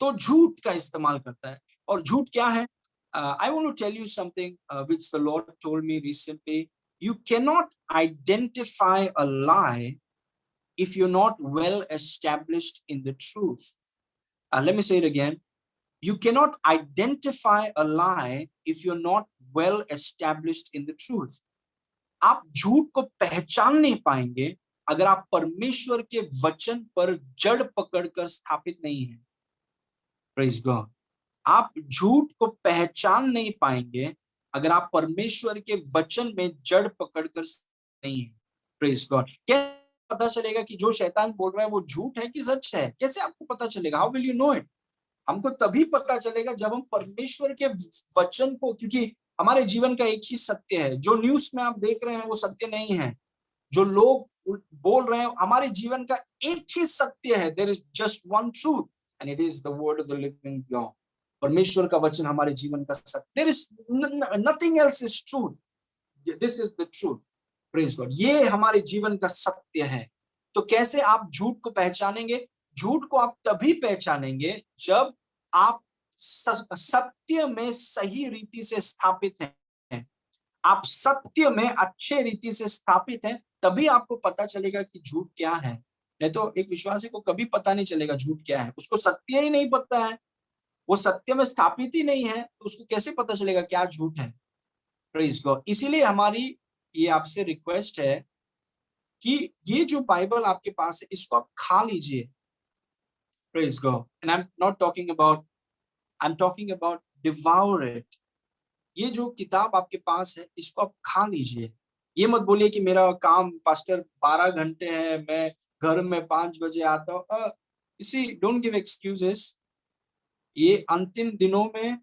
तो झूठ का इस्तेमाल करता है। और झूठ क्या है? I want to tell you something which the Lord told me recently. You can not identify a lie if you're not well established in the truth. Let me say it again. You cannot identify a lie if you're not well established in the truth. आप झूठ को पहचान नहीं पाएंगे अगर आप परमेश्वर के वचन पर जड़ पकड़कर स्थापित नहीं है। Praise God. आप झूठ को पहचान नहीं पाएंगे अगर आप परमेश्वर के वचन में जड़ पकड़कर नहीं है। Praise God. कैसे पता चलेगा कि जो शैतान बोल रहा है वो झूठ है कि सच है? कैसे आपको पता चलेगा? How will you know it? हमको तभी पता चलेगा जब हम परमेश्वर के वचन को, क्योंकि हमारे जीवन का एक ही सत्य है। जो न्यूज में आप देख रहे हैं वो सत्य नहीं है। जो लोग बोल रहे हैं, हमारे जीवन का एक ही सत्य है। There is just one truth and it is the word of the living God. परमेश्वर का वचन हमारे जीवन का सत्य। There is nothing else is truth, this is the truth. Praise God, ये हमारे जीवन का सत्य है। तो कैसे आप झूठ को पहचानेंगे? झूठ को आप तभी पहचानेंगे जब आप सत्य में सही रीति से स्थापित हैं। आप सत्य में अच्छे रीति से स्थापित हैं, तभी आपको पता चलेगा कि झूठ क्या है। नहीं तो एक विश्वासी को कभी पता नहीं चलेगा झूठ क्या है। उसको सत्य ही नहीं पता है, वो सत्य में स्थापित ही नहीं है, तो उसको कैसे पता चलेगा क्या झूठ है। Praise God. इसीलिए हमारी ये आपसे रिक्वेस्ट है कि ये जो बाइबल आपके पास है इसको आप खा लीजिए। Praise God. And I am not talking about, I am talking about devour it. ये जो किताब आपके पास है इसको आप खा लीजिए। ये मत बोलिए कि मेरा काम पास्टर 12 घंटे है, मैं घर में 5 बजे आता हूँ। इसी डोंट गिव एक्सक्यूजेस। ये अंतिम दिनों में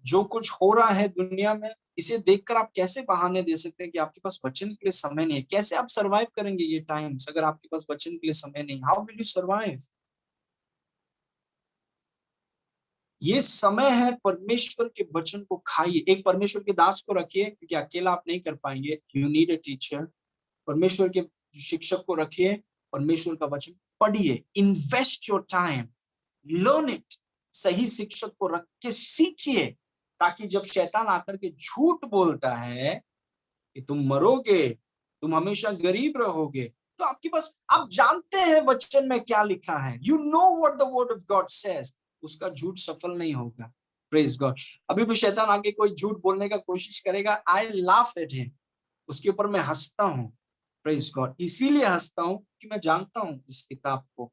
जो कुछ हो रहा है दुनिया में, इसे देखकर आप कैसे बहाने दे सकते हैं कि आपके पास वचन के लिए समय नहीं है? कैसे आप सरवाइव करेंगे ये टाइम्स अगर आपके पास वचन के लिए समय नहीं? How will you survive? ये समय है परमेश्वर के वचन को खाइए। एक परमेश्वर के दास को रखिए, क्योंकि अकेला आप नहीं कर पाएंगे। You need a teacher. परमेश्वर के शिक्षक को रखिए, परमेश्वर का वचन पढ़िए, invest your time, learn it. सही शिक्षक को रख के सीखिए, ताकि जब शैतान आकर के झूठ बोलता है कि तुम मरोगे, तुम हमेशा गरीब रहोगे, तो आपके पास, आप जानते हैं वचन में क्या लिखा है। You know what the word of God says. उसका झूठ सफल नहीं होगा। Praise God. अभी भी शैतान आके कोई झूठ बोलने का कोशिश करेगा, आई लाफ एट हिम, उसके ऊपर मैं हंसता हूँ। Praise God. इसीलिए हंसता हूँ कि मैं जानता हूँ इस किताब को।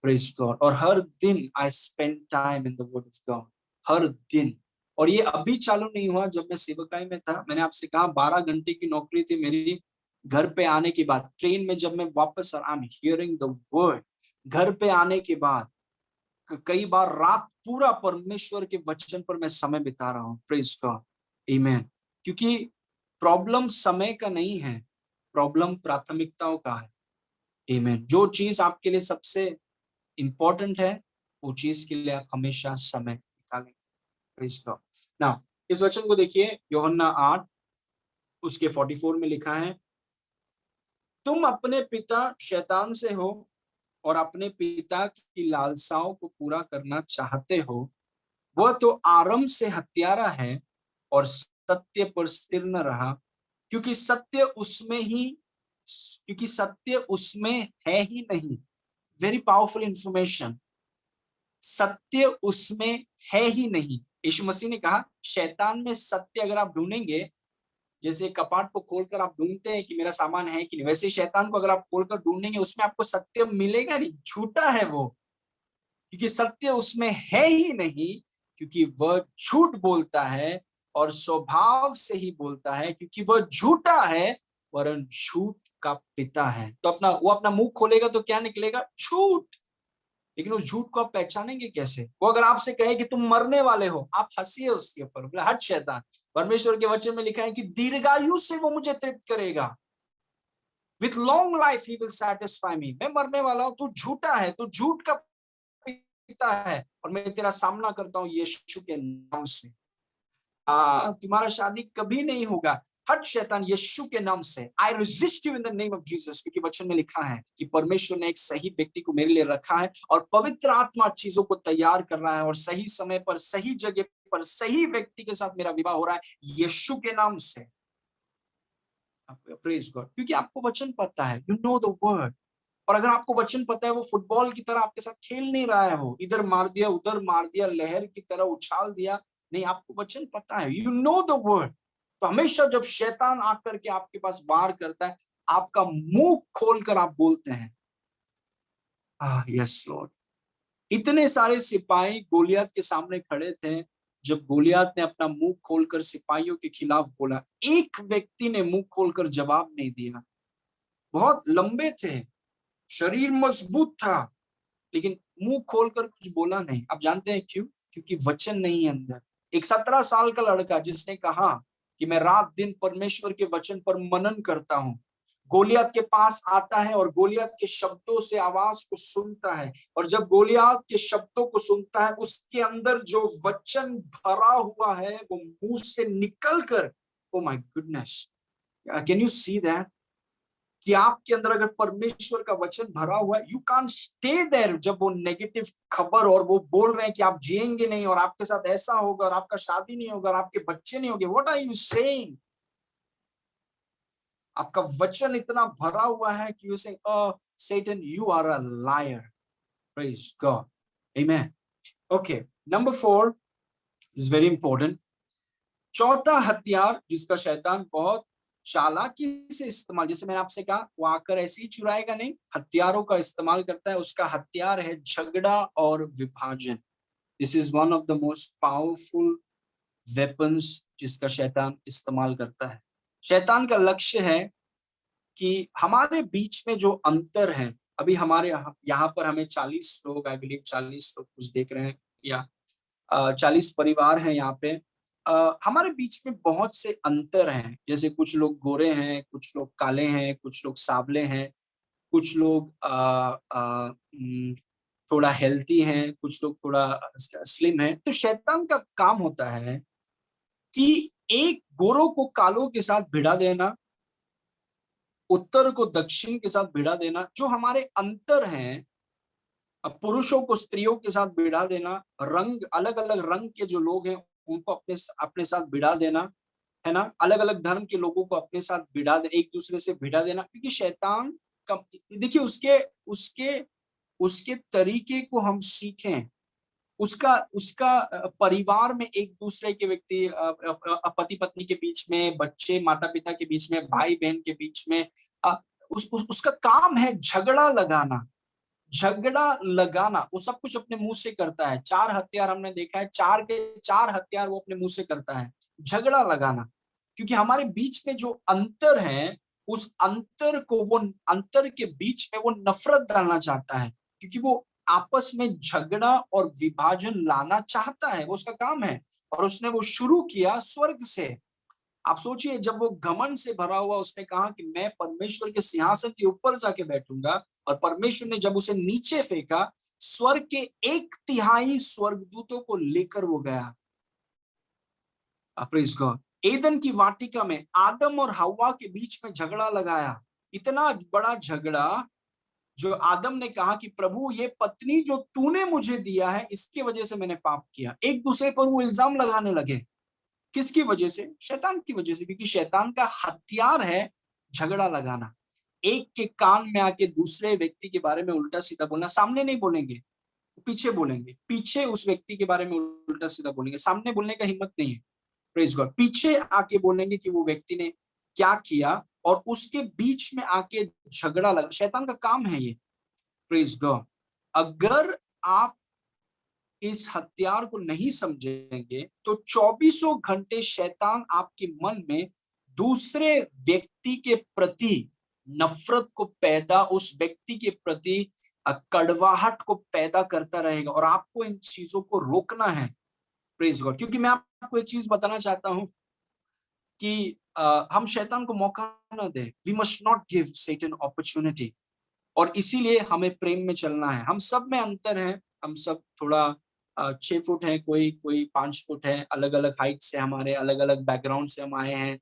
Praise God. और हर दिन I spend time in the word of God, हर दिन। और ये अभी चालू नहीं हुआ, जब मैं सेवकाई में था। मैंने आपसे कहा 12 घंटे की नौकरी थी मेरी। घर पे आने के बाद ट्रेन में जब मैं वापस, I am hearing the word. घर पे आने के बाद कई बार रात पूरा परमेश्वर के वचन पर मैं समय बिता रहा हूँ। प्रेज गॉड, आमेन। क्योंकि प्रॉब्लम समय का नहीं है, प्रॉब्लम प्राथमिकताओं का है। आमेन। जो चीज आपके लिए सबसे इंपॉर्टेंट है, वो चीज के लिए आप हमेशा समय निकालें। Praise God. नाउ इस वचन को देखिए, यूहन्ना 8 उसके 44 में लिखा है, तुम अपने पिता शैतान से हो और अपने पिता की लालसाओं को पूरा करना चाहते हो, वह तो आरंभ से हत्यारा है और सत्य पर स्थिर न रहा, क्योंकि सत्य उसमें ही क्योंकि सत्य उसमें है ही नहीं। Very powerful information. सत्य उसमें है ही नहीं। यीशु मसीह ने कहा शैतान में सत्य अगर आप ढूंढेंगे, जैसे कपाट को खोलकर आप ढूंढते हैं कि मेरा सामान है कि नहीं, वैसे ही शैतान को अगर आप खोलकर ढूंढेंगे उसमें आपको सत्य मिलेगा नहीं, झूठा है वो, क्योंकि सत्य उसमें है ही नहीं, क्योंकि वह झूठ बोलता है और स्वभाव से ही बोलता है, क्योंकि वह झूठा है वरन झूठ का पिता है। तो वो अपना मुंह खोलेगा तो क्या निकलेगा? झूठ। लेकिन उस झूठ को आप पहचानेंगे कैसे? वो अगर आपसे कहे कि तुम मरने वाले हो, आप हंसिए उसके ऊपर, बोले हट शैतान। परमेश्वर के वचन में लिखा है कि दीर्घायु से वो मुझे तृप्त करेगा, with long life he will satisfy me. मैं मरने वाला हूं, तू झूठा है, तू झूठ का पिता है, और मैं तेरा सामना करता हूं यीशु के नाम से। तुम्हारा शादी कभी नहीं होगा, हट शैतान यीशु के नाम से। I resist you in the name of Jesus, क्योंकि वचन में लिखा है कि परमेश्वर ने एक सही व्यक्ति को मेरे लिए रखा है और पवित्र आत्मा चीजों को तैयार कर रहा है, और सही समय पर सही जगह पर सही व्यक्ति के साथ मेरा विवाह हो रहा है यीशु के नाम से। Praise God. क्योंकि आपको वचन पता है, यू नो द वर्ड। और अगर आपको वचन पता है, वो फुटबॉल की तरह आपके साथ खेल नहीं रहा है, वो इधर मार दिया उधर मार दिया, लहर की तरह उछाल दिया नहीं, आपको वचन पता है, यू नो द वर्ड। तो हमेशा जब शैतान आकर के आपके पास वार करता है, आपका मुंह खोलकर आप बोलते हैं यस लॉर्ड। इतने सारे सिपाही गोलियत के सामने खड़े थे, जब गोलियत ने अपना मुंह खोलकर सिपाहियों के खिलाफ बोला, एक व्यक्ति ने मुंह खोलकर जवाब नहीं दिया। बहुत लंबे थे, शरीर मजबूत था, लेकिन मुंह खोलकर कुछ बोला नहीं। आप जानते हैं क्यों? क्योंकि वचन नहीं है अंदर। एक 17 साल का लड़का जिसने कहा कि मैं रात दिन परमेश्वर के वचन पर मनन करता हूं, गोलियत के पास आता है और गोलियत के शब्दों से आवाज को सुनता है, और जब गोलियत के शब्दों को सुनता है, उसके अंदर जो वचन भरा हुआ है वो मुंह से निकल कर, oh my goodness, can you see that? कि आपके अंदर अगर परमेश्वर का वचन भरा हुआ है, यू कांट स्टे देयर। जब वो नेगेटिव खबर और वो बोल रहे हैं कि आप जिएंगे नहीं और आपके साथ ऐसा होगा और आपका शादी नहीं होगा और आपके बच्चे नहीं होंगे, व्हाट आर यू सेइंग? आपका वचन इतना भरा हुआ है कि यू से Satan, you are a liar. Praise God. Amen. Okay. Number 4 is very important. चौथा हथियार जिसका शैतान बहुत चालाकी से इस्तेमाल, जैसे मैंने आपसे कहा, वो आकर ऐसे ही चुराएगा नहीं, हथियारों का इस्तेमाल करता है। उसका हथियार है झगड़ा और विभाजन। This is one of the most powerful weapons जिसका शैतान इस्तेमाल करता है। शैतान का लक्ष्य है कि हमारे बीच में जो अंतर है, अभी हमारे यहाँ पर हमें 40 लोग, आई बिलीव 40 लोग कुछ देख रहे हैं, या 40 परिवार हैं यहाँ पे। हमारे बीच में बहुत से अंतर हैं, जैसे कुछ लोग गोरे हैं, कुछ लोग काले हैं, कुछ लोग सावले हैं, कुछ लोग थोड़ा हेल्थी हैं, कुछ लोग थोड़ा स्लिम हैं। तो शैतान का काम होता है कि एक गोरों को कालों के साथ भिड़ा देना, उत्तर को दक्षिण के साथ भिड़ा देना, जो हमारे अंतर हैं, पुरुषों को स्त्रियों के साथ भिड़ा देना, रंग अलग अलग रंग के जो लोग हैं उनको अपने अपने साथ भिड़ा देना, है ना, अलग अलग धर्म के लोगों को अपने साथ भिड़ा दे, एक दूसरे से भिड़ा देना। क्योंकि शैतान का, देखिए, उसके उसके उसके तरीके को हम सीखें। उसका उसका परिवार में एक दूसरे के व्यक्ति, पति पत्नी के बीच में, बच्चे माता पिता के बीच में, भाई बहन के बीच में, उसका काम है झगड़ा लगाना। झगड़ा लगाना वो सब कुछ अपने मुंह से करता है। 4 हथियार हमने देखा है, 4 के 4 हथियार वो अपने मुंह से करता है। झगड़ा लगाना, क्योंकि हमारे बीच में जो अंतर है, उस अंतर को, वो अंतर के बीच में वो नफरत डालना चाहता है, क्योंकि वो आपस में झगड़ा और विभाजन लाना चाहता है, वो उसका काम है। और उसने वो शुरू किया स्वर्ग से। आप सोचिए, जब वो घमंड से भरा हुआ, उसने कहा कि मैं परमेश्वर के सिंहासन के ऊपर जाके बैठूंगा, और परमेश्वर ने जब उसे नीचे फेंका, स्वर्ग के 1/3 स्वर्गदूतों को लेकर वो गया। Praise God. एदन की वाटिका में आदम और हव्वा के बीच में झगड़ा लगाया, इतना बड़ा झगड़ा जो आदम ने कहा कि प्रभु ये पत्नी जो तूने मुझे दिया है इसकी वजह से मैंने पाप किया, एक दूसरे पर वो इल्जाम लगाने लगे। किसकी वजह से? शैतान की वजह से, क्योंकि शैतान का हथियार है झगड़ा लगाना, एक के कान में आके दूसरे व्यक्ति के बारे में उल्टा सीधा बोलना। सामने नहीं बोलेंगे, पीछे बोलेंगे, पीछे उस व्यक्ति के बारे में उल्टा सीधा बोलेंगे, सामने बोलने का हिम्मत नहीं है। Praise God. पीछे आके बोलेंगे कि वो व्यक्ति ने क्या किया, और उसके बीच में आके झगड़ा लगा। शैतान का काम है ये। Praise God. अगर आप इस हथियार को नहीं समझेंगे तो 24 घंटे शैतान आपके मन में दूसरे व्यक्ति के प्रति नफरत को पैदा, उस व्यक्ति के प्रति कड़वाहट को पैदा करता रहेगा, और आपको इन चीजों को रोकना है। Praise God. क्योंकि मैं आपको एक चीज बताना चाहता हूं कि हम शैतान को मौका ना दें। We must not give Satan opportunity. और इसीलिए हमें प्रेम में चलना है। हम सब में अंतर है, हम सब थोड़ा 6 फुट है, कोई कोई 5 फुट है, अलग अलग हाइट से, हमारे अलग अलग बैकग्राउंड से हम आए हैं,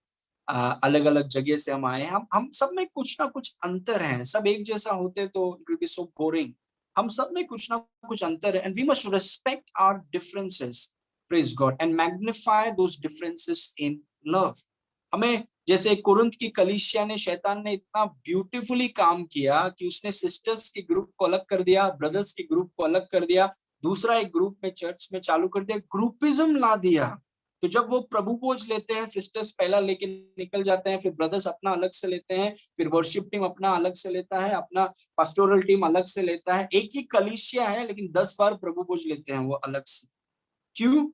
अलग अलग जगह से हम आए हैं। हम सब में कुछ ना कुछ अंतर है। सब एक जैसा होते तो it will be so boring. हम सब में कुछ ना कुछ अंतर है, and we must respect our differences, praise God, and magnify those differences in love. हमें, जैसे कुरिन्थ की कलीसिया ने, शैतान ने इतना ब्यूटीफुली काम किया कि उसने सिस्टर्स के ग्रुप को अलग कर दिया, ब्रदर्स के ग्रुप को अलग कर दिया, दूसरा एक ग्रुप में चर्च में चालू कर दिया, ग्रुपिज्म ला दिया। तो जब वो प्रभु भोज लेते हैं, सिस्टर्स पहला लेके निकल जाते हैं, फिर ब्रदर्स अपना अलग से लेते हैं, फिर वर्शिप टीम अपना अलग से लेता है, अपना पास्टोरल टीम अलग से लेता है। एक ही कलीसिया है लेकिन 10 बार प्रभु भोज लेते हैं वो अलग से। क्यों?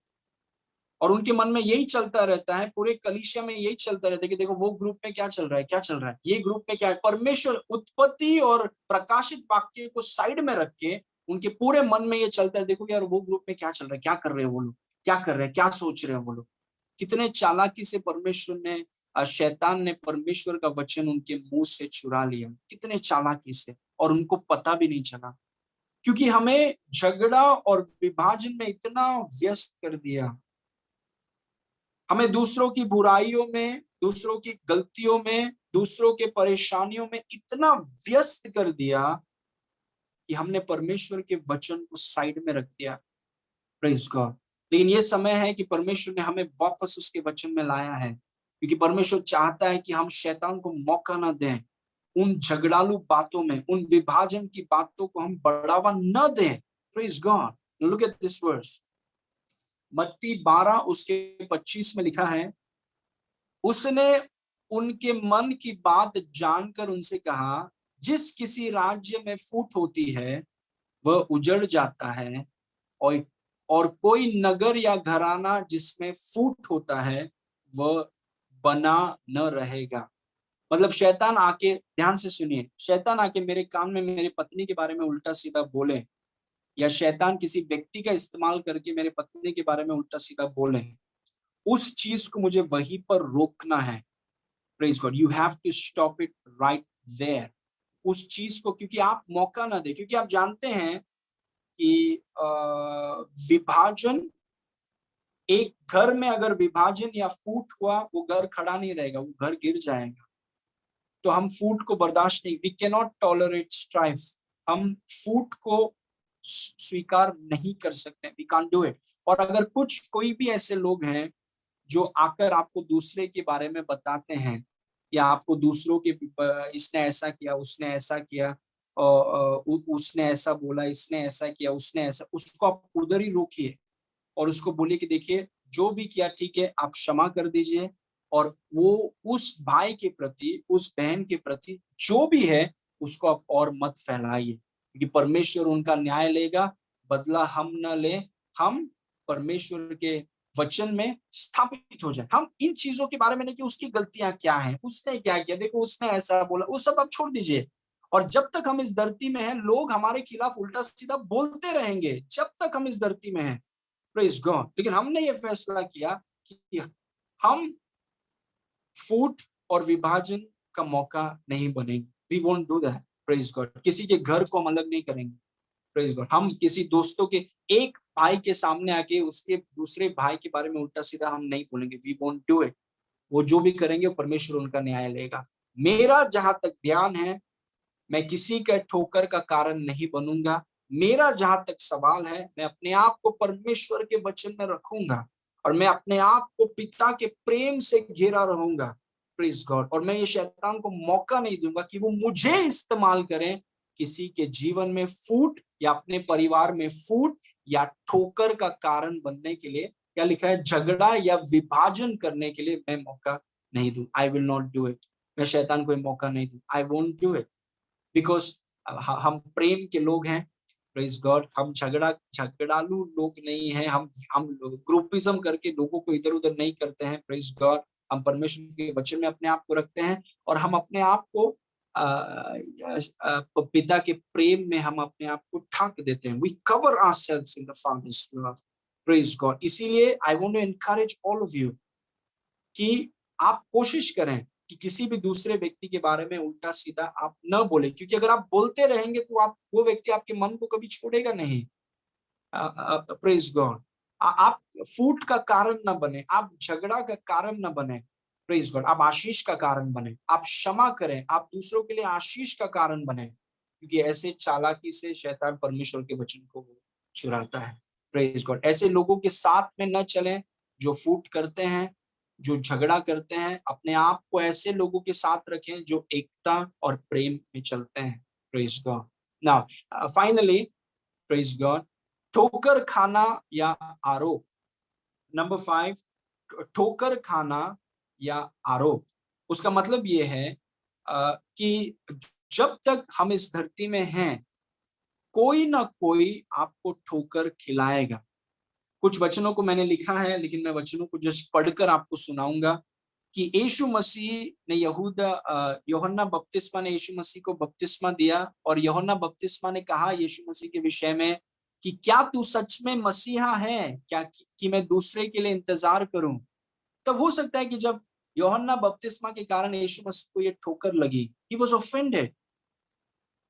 और उनके मन में यही चलता रहता है, पूरे कलीसिया में यही चलता रहता है कि देखो वो ग्रुप में क्या चल रहा है, क्या चल रहा है, ये ग्रुप में क्या है। परमेश्वर, उत्पत्ति और प्रकाशित वाक्य को साइड में रख के उनके पूरे मन में ये चलता है, देखो यार वो ग्रुप में क्या चल रहा है, क्या कर रहे हैं वो लोग, क्या कर रहे हैं, क्या सोच रहे हैं वो लोग। कितने चालाकी से परमेश्वर ने, शैतान ने परमेश्वर का वचन उनके मुंह से चुरा लिया, कितने चालाकी से, और उनको पता भी नहीं चला। क्योंकि हमें झगड़ा और विभाजन में इतना व्यस्त कर दिया, हमें दूसरों की बुराइयों में, दूसरों की गलतियों में, दूसरों के परेशानियों में इतना व्यस्त कर दिया कि हमने परमेश्वर के वचन को साइड में रख दिया। Praise God. लेकिन ये समय है कि परमेश्वर ने हमें वापस उसके वचन में लाया है, क्योंकि परमेश्वर चाहता है कि हम शैतान को मौका ना दें। उन झगड़ालू बातों में, उन विभाजन की बातों को हम बढ़ावा न दें। Praise God. Look at this verse. मत्ती 12 उसके 25 में लिखा है, उसने उनके मन की बात जानकर उनसे कहा, जिस किसी राज्य में फूट होती है वह उजड़ जाता है, और कोई नगर या घराना जिसमें फूट होता है वह बना न रहेगा। मतलब शैतान आके, ध्यान से सुनिए, शैतान आके मेरे कान में मेरी पत्नी के बारे में उल्टा सीधा बोले, या शैतान किसी व्यक्ति का इस्तेमाल करके मेरे पत्नी के बारे में उल्टा सीधा बोले, उस चीज को मुझे वहीं पर रोकना है। Praise God. You have to stop it right there. उस चीज को, क्योंकि आप मौका ना दे, क्योंकि आप जानते हैं कि विभाजन, एक घर में अगर विभाजन या फूट हुआ, वो घर खड़ा नहीं रहेगा, वो घर गिर जाएगा। तो हम फूट को बर्दाश्त नहीं, we can not tolerate strife. हम फूट को स्वीकार नहीं कर सकते, वी कांट डू इट। और अगर कोई भी ऐसे लोग हैं जो आकर आपको दूसरे के बारे में बताते हैं, या आपको दूसरों के, इसने ऐसा किया, उसने ऐसा किया, और उसने ऐसा बोला, इसने ऐसा किया, उसने ऐसा, उसको आप उधर ही रोकिए और उसको बोलिए कि देखिए जो भी किया ठीक है, आप क्षमा कर दीजिए, और वो उस भाई के प्रति, उस बहन के प्रति जो भी है उसको आप और मत फैलाइए, क्योंकि परमेश्वर उनका न्याय लेगा, बदला हम न ले। हम परमेश्वर के वचन में स्थापित हो जाए। हम इन चीजों के बारे में नहीं कि उसकी गलतियां क्या हैं, उसने क्या किया, देखो उसने ऐसा बोला, वो सब आप छोड़ दीजिए। और जब तक हम इस धरती में हैं, लोग हमारे खिलाफ उल्टा सीधा बोलते रहेंगे, जब तक हम इस धरती में हैं। Praise God. लेकिन हमने ये फैसला किया कि हम फूट और विभाजन का मौका नहीं बनेंगे। We won't do that. Praise God. किसी के घर को हम अलग नहीं करेंगे। Praise God. हम किसी दोस्तों के, एक भाई के सामने आके उसके दूसरे भाई के बारे में उल्टा सीधा हम नहीं बोलेंगे। We won't do it. वो जो भी करेंगे परमेश्वर उनका न्याय लेगा। मेरा जहां तक ध्यान है, मैं किसी का ठोकर का कारण नहीं बनूंगा। मेरा जहां तक सवाल है, मैं अपने आप को परमेश्वर के वचन में रखूंगा और मैं अपने आप को पिता के प्रेम से घेरा रहूंगा। Praise God. और मैं ये शैतान को मौका नहीं दूंगा कि वो मुझे इस्तेमाल करें किसी के जीवन में फूट या अपने परिवार में फूट या ठोकर का कारण बनने के लिए, क्या लिखा है, झगड़ा या विभाजन करने के लिए मैं मौका नहीं दूं। आई विल नॉट डू इट। मैं शैतान को मौका नहीं दूं। I won't do it because हम प्रेम के लोग हैं। Praise God. हम झगड़ालू लोग नहीं हैं। हम ग्रुपिज्म करके लोगों को इधर उधर नहीं करते हैं। Praise God. हम परमेश्वर के वचन में अपने आप को रखते हैं और हम अपने आप को पिता के प्रेम में हम अपने आप को ढांक देते हैं। We cover ourselves in the father's love. Praise God. इसीलिए I want to encourage all of you कि आप कोशिश करें कि किसी भी दूसरे व्यक्ति के बारे में उल्टा सीधा आप न बोले, क्योंकि अगर आप बोलते रहेंगे तो आप वो व्यक्ति आपके मन को कभी छोड़ेगा नहीं। Praise God. आप फूट का कारण न बने, आप झगड़ा का कारण न बने। Praise God. आप आशीष का कारण बने, आप क्षमा करें, आप दूसरों के लिए आशीष का कारण बने, क्योंकि ऐसे चालाकी से शैतान परमेश्वर के वचन को चुराता है। Praise God. ऐसे लोगों के साथ में न चलें जो फूट करते हैं, जो झगड़ा करते हैं। अपने आप को ऐसे लोगों के साथ रखें जो एकता और प्रेम में चलते हैं। Praise God. Now finally, praise God, ठोकर खाना या आरोप। नंबर 5, ठोकर खाना या आरोप। उसका मतलब ये है कि जब तक हम इस धरती में हैं, कोई ना कोई आपको ठोकर खिलाएगा। कुछ वचनों को मैंने लिखा है, लेकिन मैं वचनों को जस्ट पढ़कर आपको सुनाऊंगा कि यीशु मसीह ने यूहन्ना बपतिस्मा ने यीशु मसीह को बपतिस्मा दिया और यूहन्ना बपतिस्मा ने कहा यीशु मसीह के विषय में कि क्या तू सच में मसीहा है, क्या कि मैं दूसरे के लिए इंतजार करूं। तब हो सकता है कि जब यूहन्ना बपतिस्मा के कारण यीशु मसीह को ये ठोकर लगी, he was offended.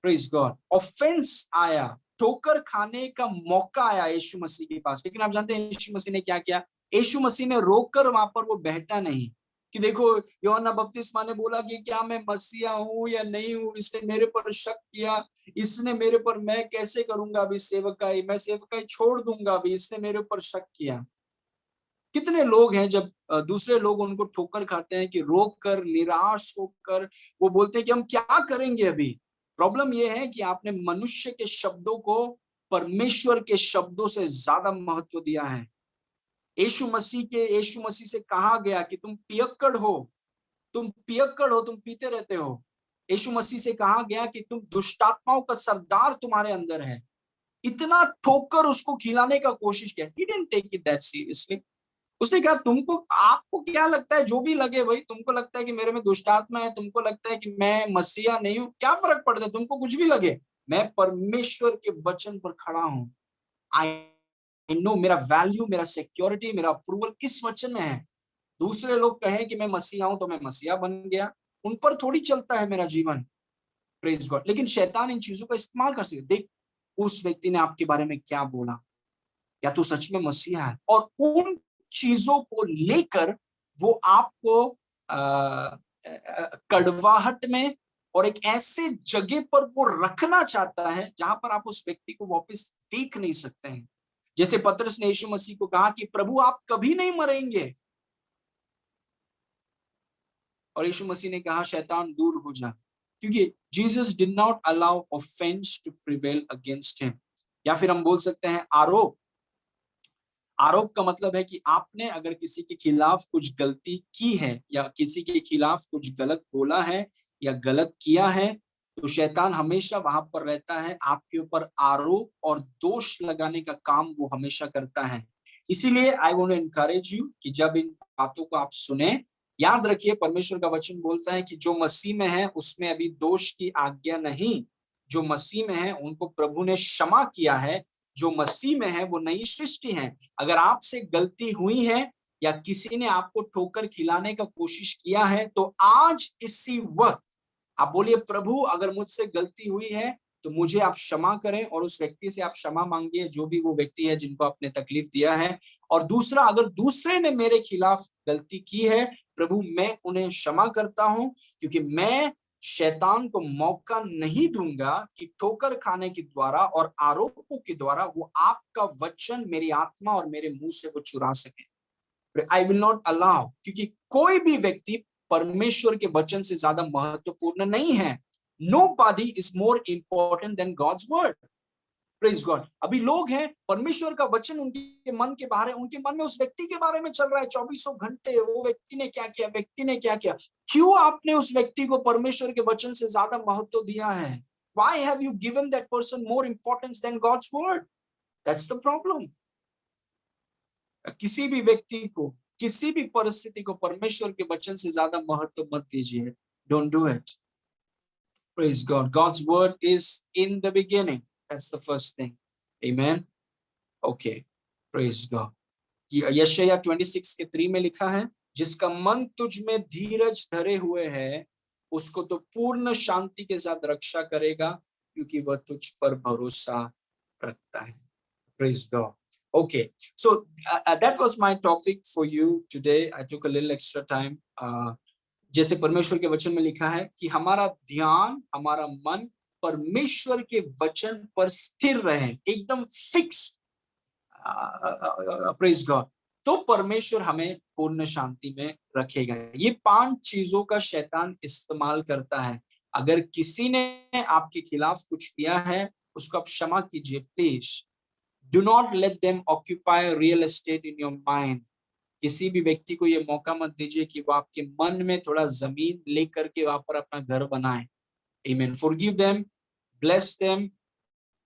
Praise God. Offence आया, ठोकर खाने का मौका आया यीशु मसीह के पास। लेकिन आप जानते हैं यीशु मसीह ने क्या किया? यीशु मसीह ने रोककर वहां पर वो बहटा नहीं कि देखो यूहन्ना बपतिस्मा ने बोला कि क्या मैं मसीहा हूं या नहीं हूं, इसने मेरे पर शक किया, इसने मेरे पर, मैं कैसे करूंगा अभी सेवकाई, मैं सेवकाई छोड़ दूंगा अभी, इसने मेरे ऊपर शक किया। कितने लोग हैं जब दूसरे लोग उनको ठोकर खाते हैं कि रोक कर, निराश होकर वो बोलते हैं कि हम क्या करेंगे अभी। प्रॉब्लम यह है कि आपने मनुष्य के शब्दों को परमेश्वर के शब्दों से ज्यादा महत्व दिया है। यीशु मसीह से कहा गया कि तुम पियक्कड़ हो, तुम पियक्कड़ हो, तुम पीते रहते हो। यीशु मसीह से कहा गया कि तुम दुष्टात्माओं का सरदार तुम्हारे अंदर है। इतना ठोकर उसको खिलाने का कोशिश किया। He didn't take it that seriously। उसने कहा तुमको, आपको क्या लगता है, जो भी लगे भाई, तुमको लगता है कि मेरे में दुष्टात्मा है, तुमको लगता है कि मैं मसीहा नहीं हूं, क्या फर्क पड़ता है, तुमको कुछ भी लगे, मैं परमेश्वर के वचन पर खड़ा हूं। आई नो मेरा वैल्यू, मेरा सिक्योरिटी, मेरा अप्रूवल इस वचन में है। दूसरे लोग कहें कि मैं मसीहा हूं तो मैं मसीहा बन गया, उन पर थोड़ी चलता है मेरा जीवन। Praise God. लेकिन शैतान इन चीजों का इस्तेमाल कर सकते। देख उस व्यक्ति ने आपके बारे में क्या बोला, क्या तू सच में मसीहा है, और उन चीजों को लेकर वो आपको कड़वाहट में और एक ऐसे जगह पर वो रखना चाहता है जहां पर आप उस व्यक्ति को वापस देख नहीं सकते हैं। जैसे पतरस ने यीशु मसीह को कहा कि प्रभु आप कभी नहीं मरेंगे, और यीशु मसीह ने कहा शैतान दूर हो जा, क्योंकि Jesus did not allow offence to prevail against him. या फिर हम बोल सकते हैं आरोप। आरोप का मतलब है कि आपने अगर किसी के खिलाफ कुछ गलती की है या किसी के खिलाफ कुछ गलत बोला है या गलत किया है, तो शैतान हमेशा वहां पर रहता है, आपके ऊपर आरोप और दोष लगाने का काम वो हमेशा करता है। इसीलिए I want to encourage you कि जब इन बातों को आप सुने, याद रखिए परमेश्वर का वचन बोलता है कि जो मसीह में है उसमें अभी दोष की आज्ञा नहीं। जो मसीह में है उनको प्रभु ने क्षमा किया है। जो मसीह में है वो नई सृष्टि है। अगर आपसे गलती हुई है या किसी ने आपको ठोकर खिलाने का कोशिश किया है, तो आज इसी वक्त आप बोलिए प्रभु अगर मुझसे गलती हुई है तो मुझे आप क्षमा करें, और उस व्यक्ति से आप क्षमा मांगिए, जो भी वो व्यक्ति है जिनको आपने तकलीफ दिया है। और दूसरा, अगर दूसरे ने मेरे खिलाफ गलती की है, प्रभु मैं उन्हें क्षमा करता हूं, क्योंकि मैं शैतान को मौका नहीं दूंगा कि ठोकर खाने के द्वारा और आरोपों के द्वारा वो आपका वचन मेरी आत्मा और मेरे मुंह से वो चुरा सके। आई विल नॉट अलाउ, क्योंकि कोई भी व्यक्ति परमेश्वर के वचन से ज्यादा महत्वपूर्ण नहीं है। Nobody is more important than God's word. Praise God. अभी लोग हैं, परमेश्वर का वचन उनके मन के बाहर है, उनके मन में उस व्यक्ति के बारे में चल रहा है 24 घंटे, वो व्यक्ति ने क्या किया, व्यक्ति ने क्या किया। क्यों आपने उस व्यक्ति को परमेश्वर के वचन से ज्यादा महत्व दिया है? Why have you given that person more importance than God's word? That's the problem. किसी भी व्यक्ति को, किसी भी परिस्थिति को परमेश्वर के वचन से ज्यादा महत्व मत दीजिए। Don't do it. Praise God. God's word is in the beginning. That's the first thing. Amen. Okay. Praise God. यशायाह 26 के 3 में लिखा है, जिसका मन तुझ में धीरज धरे हुए है उसको तो पूर्ण शांति के साथ रक्षा करेगा, क्योंकि वह तुझ पर भरोसा रखता है। Praise God. Okay. So that was my topic for you today. I took a little extra time. जैसे परमेश्वर के वचन में लिखा है कि हमारा ध्यान, हमारा मन परमेश्वर के वचन पर स्थिर रहे, एकदम फिक्स। Praise God. तो परमेश्वर हमें पूर्ण शांति में रखेगा। ये 5 चीजों का शैतान इस्तेमाल करता है। अगर किसी ने आपके खिलाफ कुछ किया है, उसको आप क्षमा कीजिए please. Do not let them occupy real estate in your mind. किसी भी व्यक्ति को ये मौका मत दीजिए कि वो आपके मन में थोड़ा जमीन लेकर के वहां पर अपना घर बनाए। Amen. Forgive them, bless them,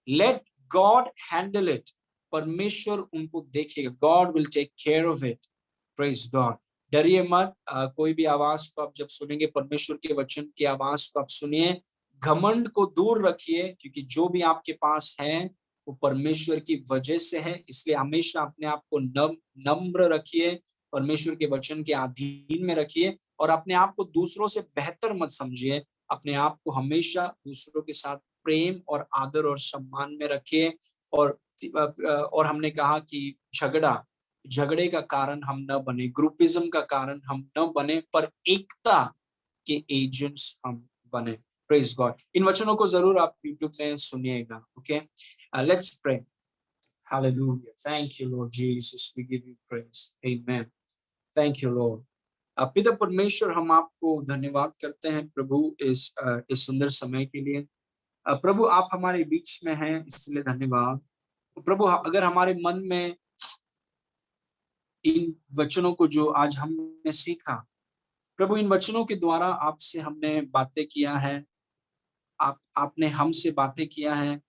let God handle it. परमेश्वर उनको देखेगा। God will take care of it. Praise God. डरिए मत। कोई भी आवाज को आप जब सुनेंगे, परमेश्वर के वचन की आवाज को आप सुनिए। घमंड को दूर रखिए, क्योंकि जो भी आपके पास है वो परमेश्वर की वजह से है। इसलिए हमेशा अपने आप को नम्र रखिए, परमेश्वर के वचन के अधीन में रखिए, और अपने आप को दूसरों से बेहतर मत समझिए। अपने आप को हमेशा दूसरों के साथ प्रेम और आदर और सम्मान में रखिए। और हमने कहा कि झगड़े का कारण हम न बने, ग्रुपिज्म का कारण हम न बने, पर एकता के एजेंट्स हम बने। Praise God. इन वचनों को जरूर आप यूट्यूब पे सुनिएगा। Okay, let's pray. Hallelujah. Thank you Lord Jesus, we give you praise. Amen. Thank you Lord. पिता परमेश्वर, हम आपको धन्यवाद करते हैं प्रभु इस सुंदर समय के लिए। प्रभु आप हमारे बीच में हैं, इसलिए धन्यवाद प्रभु। अगर हमारे मन में इन वचनों को जो आज हमने सीखा, प्रभु इन वचनों के द्वारा आपसे हमने बातें किया है, आपने हमसे बातें किया है,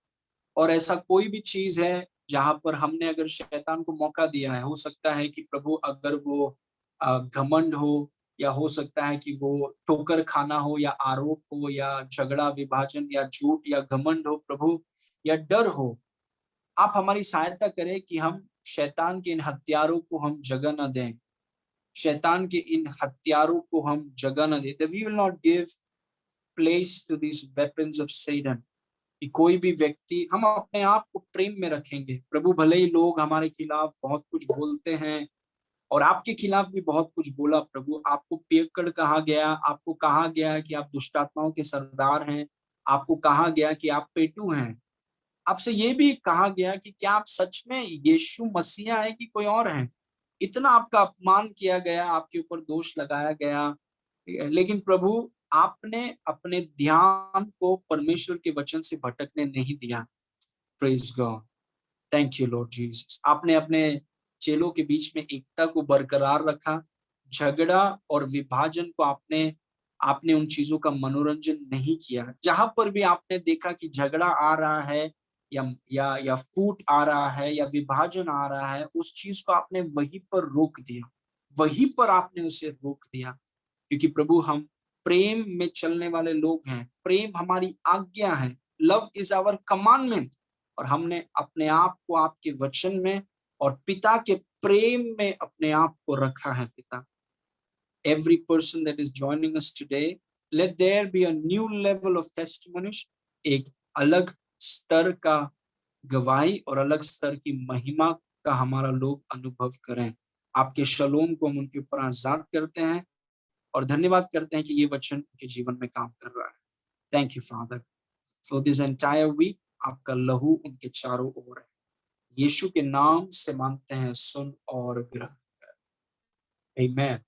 और ऐसा कोई भी चीज है जहां पर हमने अगर शैतान को मौका दिया है, हो सकता है कि प्रभु अगर वो घमंड हो, या हो सकता है कि वो ठोकर खाना हो, या आरोप हो, या झगड़ा विभाजन, या झूठ, या घमंड हो प्रभु, या डर हो। आप हमारी सहायता करें कि हम शैतान के इन हथियारों को हम जगह न दें, शैतान के इन हथियारों को हम जगह न दें। We will not give place to these weapons of Satan. कि कोई भी व्यक्ति, हम अपने आप को प्रेम में रखेंगे प्रभु। भले ही लोग हमारे खिलाफ बहुत कुछ बोलते हैं, और आपके खिलाफ भी बहुत कुछ बोला प्रभु। आपको पियक्कड़ कहा गया, आपको कहा गया कि आप दुष्ट आत्माओं के सरदार हैं, आपको कहा गया कि आप पेटू हैं, आपसे ये भी कहा गया कि क्या आप सच में यीशु मसीहा है कि कोई और है। इतना आपका अपमान किया गया, आपके ऊपर दोष लगाया गया, लेकिन प्रभु आपने अपने ध्यान को परमेश्वर के वचन से भटकने नहीं दिया। Praise God. Thank you Lord Jesus. आपने अपने चेलों के बीच में एकता को बरकरार रखा। झगड़ा और विभाजन को आपने उन चीजों का मनोरंजन नहीं किया। जहां पर भी आपने देखा कि झगड़ा आ रहा है, या फूट आ रहा है, या विभाजन आ रहा है, उस चीज को आपने वहीं पर रोक दिया, वहीं पर आपने उसे रोक दिया। क्योंकि प्रभु हम प्रेम में चलने वाले लोग हैं, प्रेम हमारी आज्ञा है। Love is our commandment. और हमने अपने आप को आपके वचन में और पिता के प्रेम में अपने आप को रखा है पिता। Every person that is joining us today, let there be a new level of testimonies, एक अलग स्तर का गवाही और अलग स्तर की महिमा का हमारा लोग अनुभव करें। आपके शलोम को हम उनके ऊपर आजाद करते हैं, और धन्यवाद करते हैं कि ये वचन उनके जीवन में काम कर रहा है। Thank you Father for this entire week. आपका लहू उनके चारों ओर है। यीशु के नाम से मांगते हैं, सुन और ग्रहण कर। आमीन।